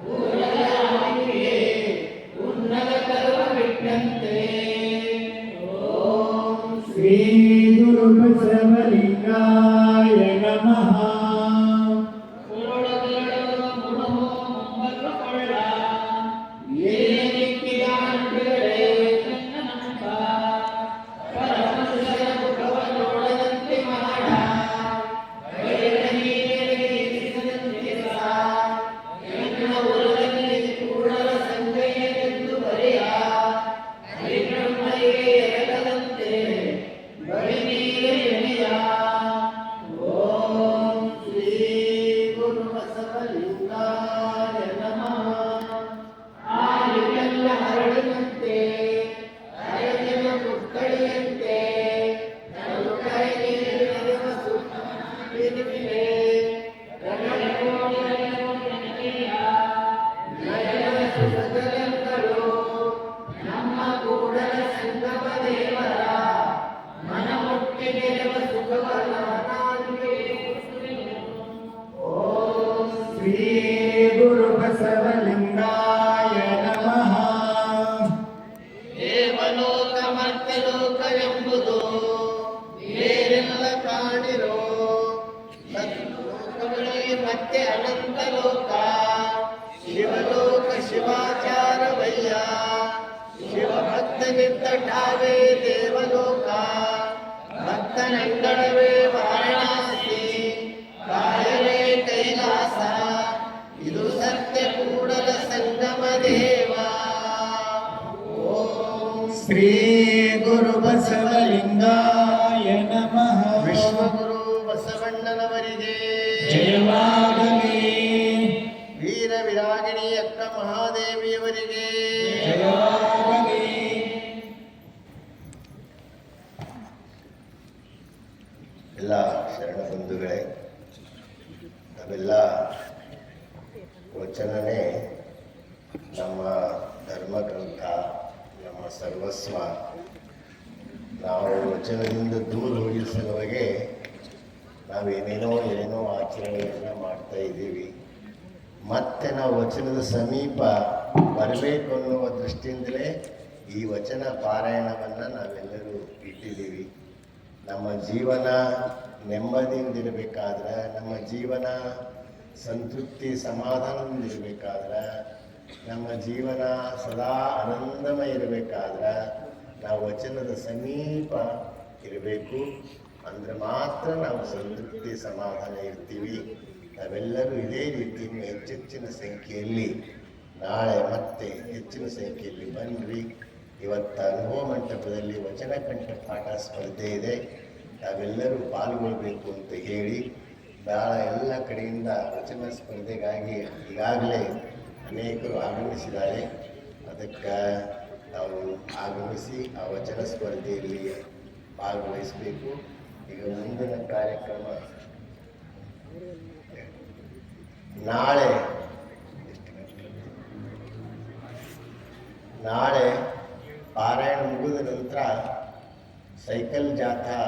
ಕೂಡಲ ರಾಣಿಗೆ ಉನ್ನತ ಕರುವ ಬಿಟ್ಟಂತೆ ಓಂ ಶ್ರೀ ಗುರು ಬಸವಲಿಂಗಾಯ ನಮಃ. ಠಾವೆ ದೇವಲೋಕ ಭಕ್ತನಂಗಳವೇ ವಾರಣಾಸಿ ಕಾಯವೇ ಕೈಲಾಸ ಇದು ಸತ್ಯ ಕೂಡಲ ಸಂಗಮ ದೇವ. ಶ್ರೀ ಗುರು ಬಸವಲಿಂಗಾಯ ನಮಃ. ವಿಶ್ವಗುರು ಬಸವಣ್ಣನವರಿಗೆ ಜಯವಾಗಲಿ. ವೀರ ವಿರಾಗಿಣಿ ಅಕ್ಕ ಮಹಾದೇವಿಯವರಿಗೆ ಜಯವಾಗಲಿ. ಎಲ್ಲ ಶರಣ ಬಂಧುಗಳೇ, ನಾವೆಲ್ಲ ವಚನನೇ ನಮ್ಮ ಧರ್ಮ ಗ್ರಂಥ, ನಮ್ಮ ಸರ್ವಸ್ವ. ನಾವು ವಚನದಿಂದ ದೂರ ಹೋಗಿದ ಸಲುವಾಗಿ ಏನೇನೋ ಆಚರಣೆಯನ್ನು ಮಾಡ್ತಾ ಇದ್ದೀವಿ. ಮತ್ತೆ ನಾವು ವಚನದ ಸಮೀಪ ಬರಬೇಕು ಅನ್ನುವ ದೃಷ್ಟಿಯಿಂದಲೇ ಈ ವಚನ ಪಾರಾಯಣವನ್ನು ನಾವೆಲ್ಲರೂ ಇಟ್ಟಿದ್ದೀವಿ. ನಮ್ಮ ಜೀವನ ನೆಮ್ಮದಿಯಿಂದಿರಬೇಕಾದ್ರೆ, ನಮ್ಮ ಜೀವನ ಸಂತೃಪ್ತಿ ಸಮಾಧಾನದಿಂದಿರಬೇಕಾದ್ರೆ, ನಮ್ಮ ಜೀವನ ಸದಾ ಆನಂದಮಯ ಇರಬೇಕಾದ್ರೆ ನಾವು ವಚನದ ಸಮೀಪ ಇರಬೇಕು. ಅಂದರೆ ಮಾತ್ರ ನಾವು ಸಂತೃಪ್ತಿ ಸಮಾಧಾನ ಇರ್ತೀವಿ. ನಾವೆಲ್ಲರೂ ಇದೇ ರೀತಿ ಹೆಚ್ಚೆಚ್ಚಿನ ಸಂಖ್ಯೆಯಲ್ಲಿ ನಾಳೆ ಮತ್ತೆ ಹೆಚ್ಚಿನ ಸಂಖ್ಯೆಯಲ್ಲಿ ಬನ್ನಿರಿ. ಇವತ್ತು ಅನುಭವ ಮಂಟಪದಲ್ಲಿ ವಚನ ಕಂಠ ಪಾಠ ಸ್ಪರ್ಧೆ ಇದೆ, ನಾವೆಲ್ಲರೂ ಪಾಲ್ಗೊಳ್ಬೇಕು ಅಂತ ಹೇಳಿ ಭಾಳ ಎಲ್ಲ ಕಡೆಯಿಂದ ವಚನ ಸ್ಪರ್ಧೆಗಾಗಿ ಈಗಾಗಲೇ ಅನೇಕರು ಆಗಮಿಸಿದ್ದಾರೆ. ಅದಕ್ಕೆ ನಾವು ಆಗಮಿಸಿ ಆ ವಚನ ಸ್ಪರ್ಧೆಯಲ್ಲಿ ಭಾಗವಹಿಸಬೇಕು. ಈಗ ಮುಂದಿನ ಕಾರ್ಯಕ್ರಮ ನಾಳೆ ಪಾರಾಯಣ ಮುಗಿದ ನಂತರ ಸೈಕಲ್ ಜಾಥಾ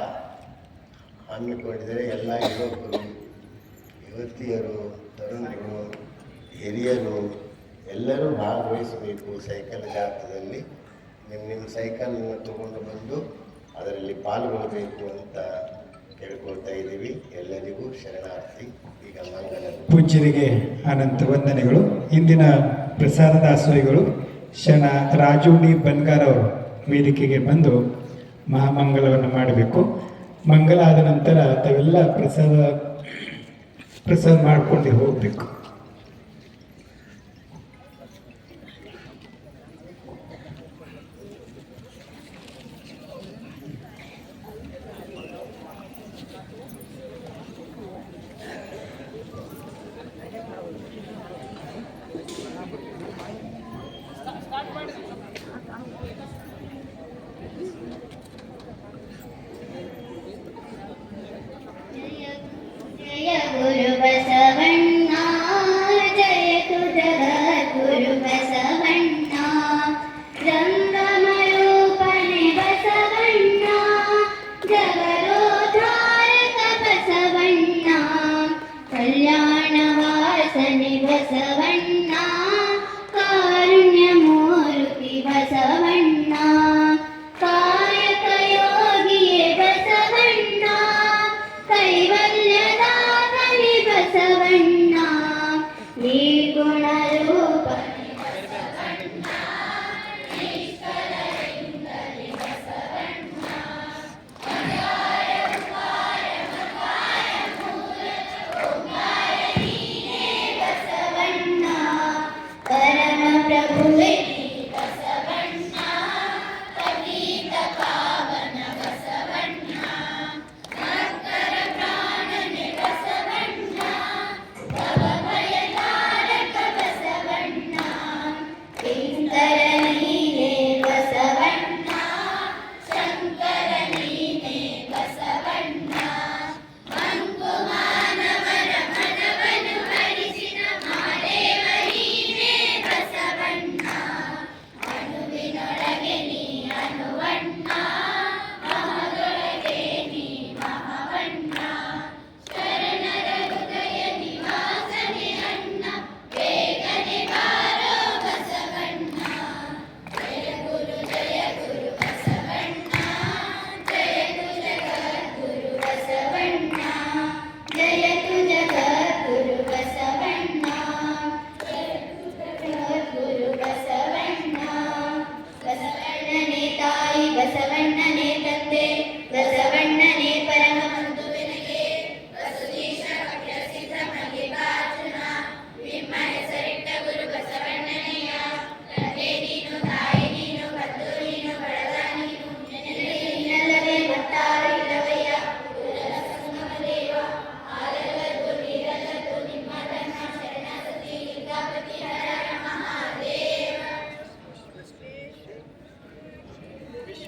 ಹಮ್ಮಿಕೊಂಡಿದ್ದಾರೆ. ಎಲ್ಲ ಯುವಕರು, ಯುವತಿಯರು, ತರುಣರು, ಹಿರಿಯರು ಎಲ್ಲರೂ ಭಾಗವಹಿಸಬೇಕು. ಸೈಕಲ್ ಜಾಥಾದಲ್ಲಿ ನಿಮ್ಮ ಸೈಕಲನ್ನು ತಗೊಂಡು ಬಂದು ಅದರಲ್ಲಿ ಪಾಲ್ಗೊಳ್ಳಬೇಕು ಅಂತ ಕೇಳ್ಕೊಳ್ತಾ ಇದ್ದೀವಿ. ಎಲ್ಲರಿಗೂ ಶರಣಾರ್ಥಿ. ಈಗ ಮಂಗಲ ಪೂಜ್ಯರಿಗೆ ಅನಂತ ವಂದನೆಗಳು. ಇಂದಿನ ಪ್ರಸಾದ ದಾಸೋಹಿಗಳು ಶರಣ ರಾಜು ಡಿ ಬನ್ಗಾರ್ ಅವರು ವೇದಿಕೆಗೆ ಬಂದು ಮಹಾಮಂಗಲವನ್ನು ಮಾಡಬೇಕು. ಮಂಗಲ ಆದ ನಂತರ ತಾವೆಲ್ಲ ಪ್ರಸಾದ ಮಾಡಿಕೊಂಡು ಹೋಗಬೇಕು. ಜಯ ಗುರು ಬಸವಣ್ಣ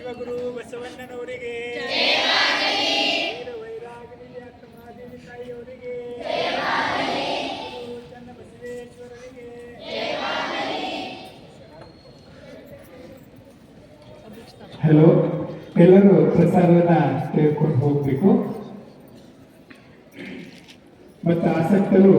ಶಿವಗುರು ಬಸವಣ್ಣನವರಿಗೆ ವೀರ ವೈರಾಗಿರಿ ಅಕ್ಕಮಾದೇವಿ ತಾಯಿಯವರಿಗೆ ಗುರು ಚನ್ನಬಸವೇಶ್ವರರಿಗೆ ಹಲೋ, ಎಲ್ಲರೂ ಪ್ರಸಾದವನ್ನ ತೆಗೆದುಕೊಂಡು ಹೋಗ್ಬೇಕು ಮತ್ತು ಆಸಕ್ತರು